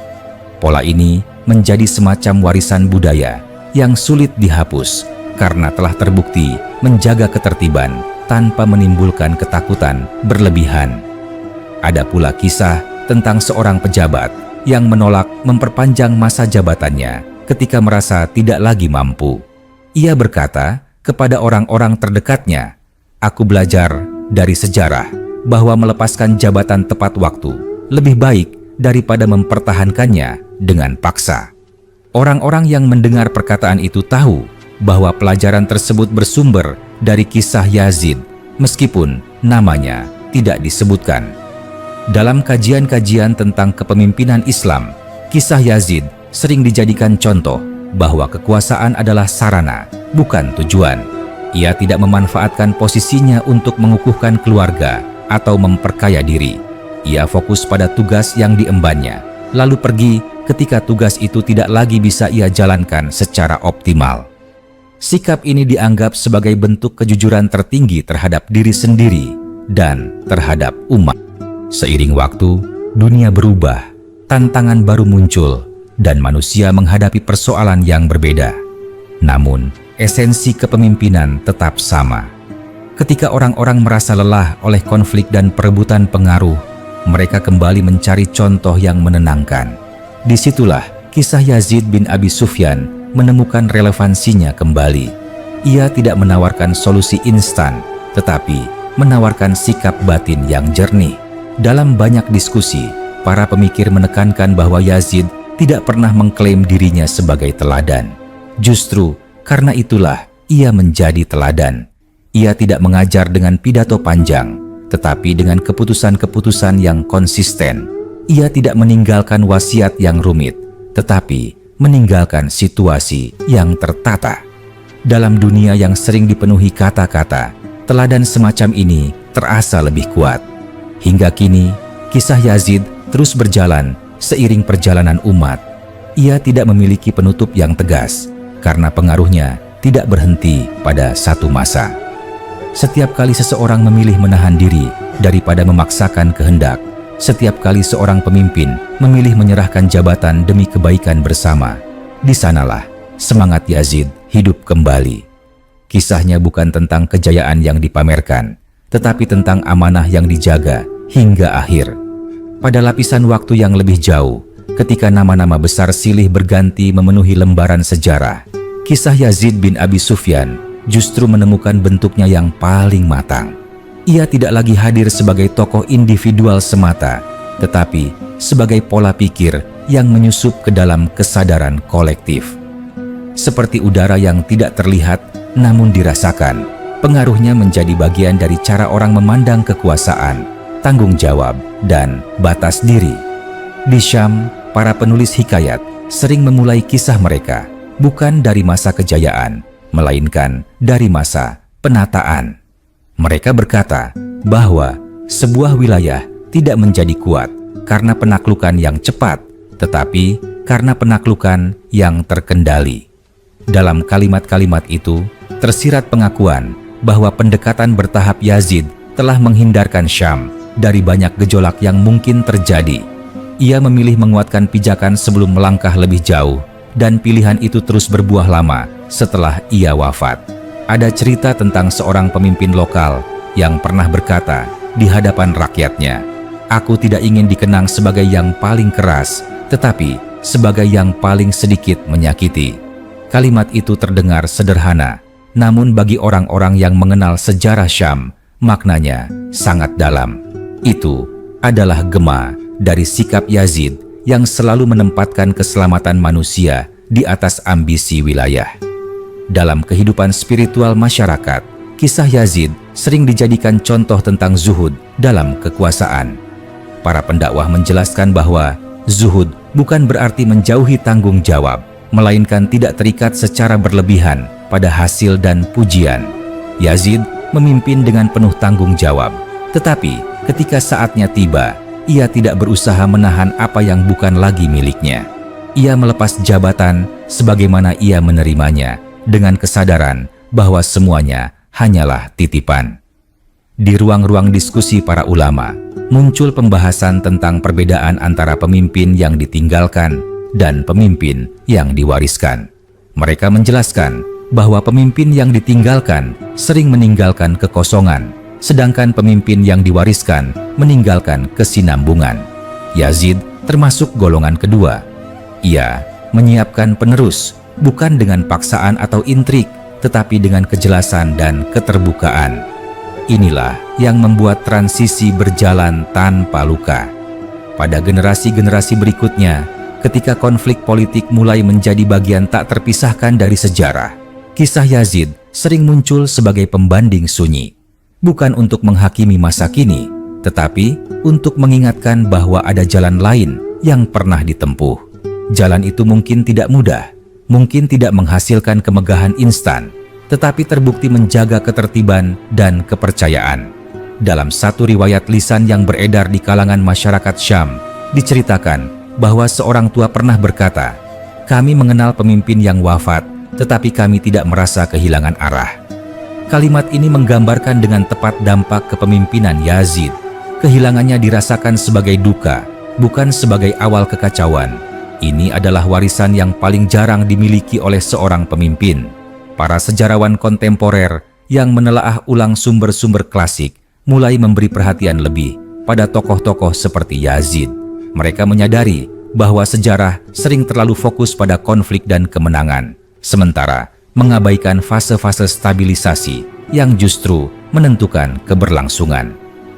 Pola ini menjadi semacam warisan budaya yang sulit dihapus karena telah terbukti menjaga ketertiban tanpa menimbulkan ketakutan berlebihan. Ada pula kisah tentang seorang pejabat yang menolak memperpanjang masa jabatannya ketika merasa tidak lagi mampu. Ia berkata kepada orang-orang terdekatnya, "Aku belajar dari sejarah bahwa melepaskan jabatan tepat waktu lebih baik daripada mempertahankannya dengan paksa." Orang-orang yang mendengar perkataan itu tahu bahwa pelajaran tersebut bersumber dari kisah Yazid, meskipun namanya tidak disebutkan. Dalam kajian-kajian tentang kepemimpinan Islam, kisah Yazid sering dijadikan contoh bahwa kekuasaan adalah sarana, bukan tujuan. Ia tidak memanfaatkan posisinya untuk mengukuhkan keluarga atau memperkaya diri. Ia fokus pada tugas yang diembannya, lalu pergi ketika tugas itu tidak lagi bisa ia jalankan secara optimal. Sikap ini dianggap sebagai bentuk kejujuran tertinggi terhadap diri sendiri dan terhadap umat. Seiring waktu, dunia berubah, tantangan baru muncul, dan manusia menghadapi persoalan yang berbeda. Namun, esensi kepemimpinan tetap sama. Ketika orang-orang merasa lelah oleh konflik dan perebutan pengaruh, mereka kembali mencari contoh yang menenangkan. Disitulah kisah Yazid bin Abi Sufyan menemukan relevansinya kembali. ia tidak menawarkan solusi instan, tetapi menawarkan sikap batin yang jernih. Dalam banyak diskusi, para pemikir menekankan bahwa Yazid tidak pernah mengklaim dirinya sebagai teladan. Justru karena itulah ia menjadi teladan. Ia tidak mengajar dengan pidato panjang, tetapi dengan keputusan-keputusan yang konsisten. Ia tidak meninggalkan wasiat yang rumit, tetapi meninggalkan situasi yang tertata. Dalam dunia yang sering dipenuhi kata-kata, teladan semacam ini terasa lebih kuat. Hingga kini, kisah Yazid terus berjalan seiring perjalanan umat. Ia tidak memiliki penutup yang tegas, karena pengaruhnya tidak berhenti pada satu masa. Setiap kali seseorang memilih menahan diri daripada memaksakan kehendak, setiap kali seorang pemimpin memilih menyerahkan jabatan demi kebaikan bersama, di sanalah semangat Yazid hidup kembali. Kisahnya bukan tentang kejayaan yang dipamerkan, tetapi tentang amanah yang dijaga hingga akhir. Pada lapisan waktu yang lebih jauh, ketika nama-nama besar silih berganti memenuhi lembaran sejarah, kisah Yazid bin Abi Sufyan justru menemukan bentuknya yang paling matang. Ia tidak lagi hadir sebagai tokoh individual semata, tetapi sebagai pola pikir yang menyusup ke dalam kesadaran kolektif. Seperti udara yang tidak terlihat namun dirasakan, pengaruhnya menjadi bagian dari cara orang memandang kekuasaan, tanggung jawab, dan batas diri. Di Syam, para penulis hikayat sering memulai kisah mereka bukan dari masa kejayaan, melainkan dari masa penataan. Mereka berkata bahwa sebuah wilayah tidak menjadi kuat karena penaklukan yang cepat, tetapi karena penaklukan yang terkendali. Dalam kalimat-kalimat itu tersirat pengakuan bahwa pendekatan bertahap Yazid telah menghindarkan Syam dari banyak gejolak yang mungkin terjadi. Ia memilih menguatkan pijakan sebelum melangkah lebih jauh, dan pilihan itu terus berbuah lama setelah ia wafat. Ada cerita tentang seorang pemimpin lokal yang pernah berkata di hadapan rakyatnya, "Aku tidak ingin dikenang sebagai yang paling keras, tetapi sebagai yang paling sedikit menyakiti." Kalimat itu terdengar sederhana, namun bagi orang-orang yang mengenal sejarah Syam, maknanya sangat dalam. Itu adalah gema dari sikap Yazid yang selalu menempatkan keselamatan manusia di atas ambisi wilayah. Dalam kehidupan spiritual masyarakat, kisah Yazid sering dijadikan contoh tentang zuhud dalam kekuasaan. Para pendakwah menjelaskan bahwa zuhud bukan berarti menjauhi tanggung jawab, melainkan tidak terikat secara berlebihan pada hasil dan pujian. Yazid memimpin dengan penuh tanggung jawab, tetapi ketika saatnya tiba, ia tidak berusaha menahan apa yang bukan lagi miliknya. Ia melepas jabatan sebagaimana ia menerimanya, dengan kesadaran bahwa semuanya hanyalah titipan. Di ruang-ruang diskusi para ulama, muncul pembahasan tentang perbedaan antara pemimpin yang ditinggalkan dan pemimpin yang diwariskan. Mereka menjelaskan bahwa pemimpin yang ditinggalkan sering meninggalkan kekosongan, sedangkan pemimpin yang diwariskan meninggalkan kesinambungan. Yazid termasuk golongan kedua. Ia menyiapkan penerus, bukan dengan paksaan atau intrik, tetapi dengan kejelasan dan keterbukaan. Inilah yang membuat transisi berjalan tanpa luka. Pada generasi-generasi berikutnya, ketika konflik politik mulai menjadi bagian tak terpisahkan dari sejarah, kisah Yazid sering muncul sebagai pembanding sunyi. Bukan untuk menghakimi masa kini, tetapi untuk mengingatkan bahwa ada jalan lain yang pernah ditempuh. Jalan itu mungkin tidak mudah, mungkin tidak menghasilkan kemegahan instan, tetapi terbukti menjaga ketertiban dan kepercayaan. Dalam satu riwayat lisan yang beredar di kalangan masyarakat Syam, diceritakan bahwa seorang tua pernah berkata, "Kami mengenal pemimpin yang wafat, tetapi kami tidak merasa kehilangan arah." Kalimat ini menggambarkan dengan tepat dampak kepemimpinan Yazid. Kehilangannya dirasakan sebagai duka, bukan sebagai awal kekacauan. Ini adalah warisan yang paling jarang dimiliki oleh seorang pemimpin. Para sejarawan kontemporer yang menelaah ulang sumber-sumber klasik mulai memberi perhatian lebih pada tokoh-tokoh seperti Yazid. Mereka menyadari bahwa sejarah sering terlalu fokus pada konflik dan kemenangan, sementara mengabaikan fase-fase stabilisasi yang justru menentukan keberlangsungan.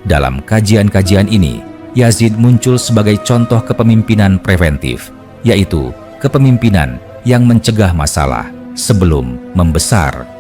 Dalam kajian-kajian ini, Yazid muncul sebagai contoh kepemimpinan preventif, yaitu kepemimpinan yang mencegah masalah sebelum membesar.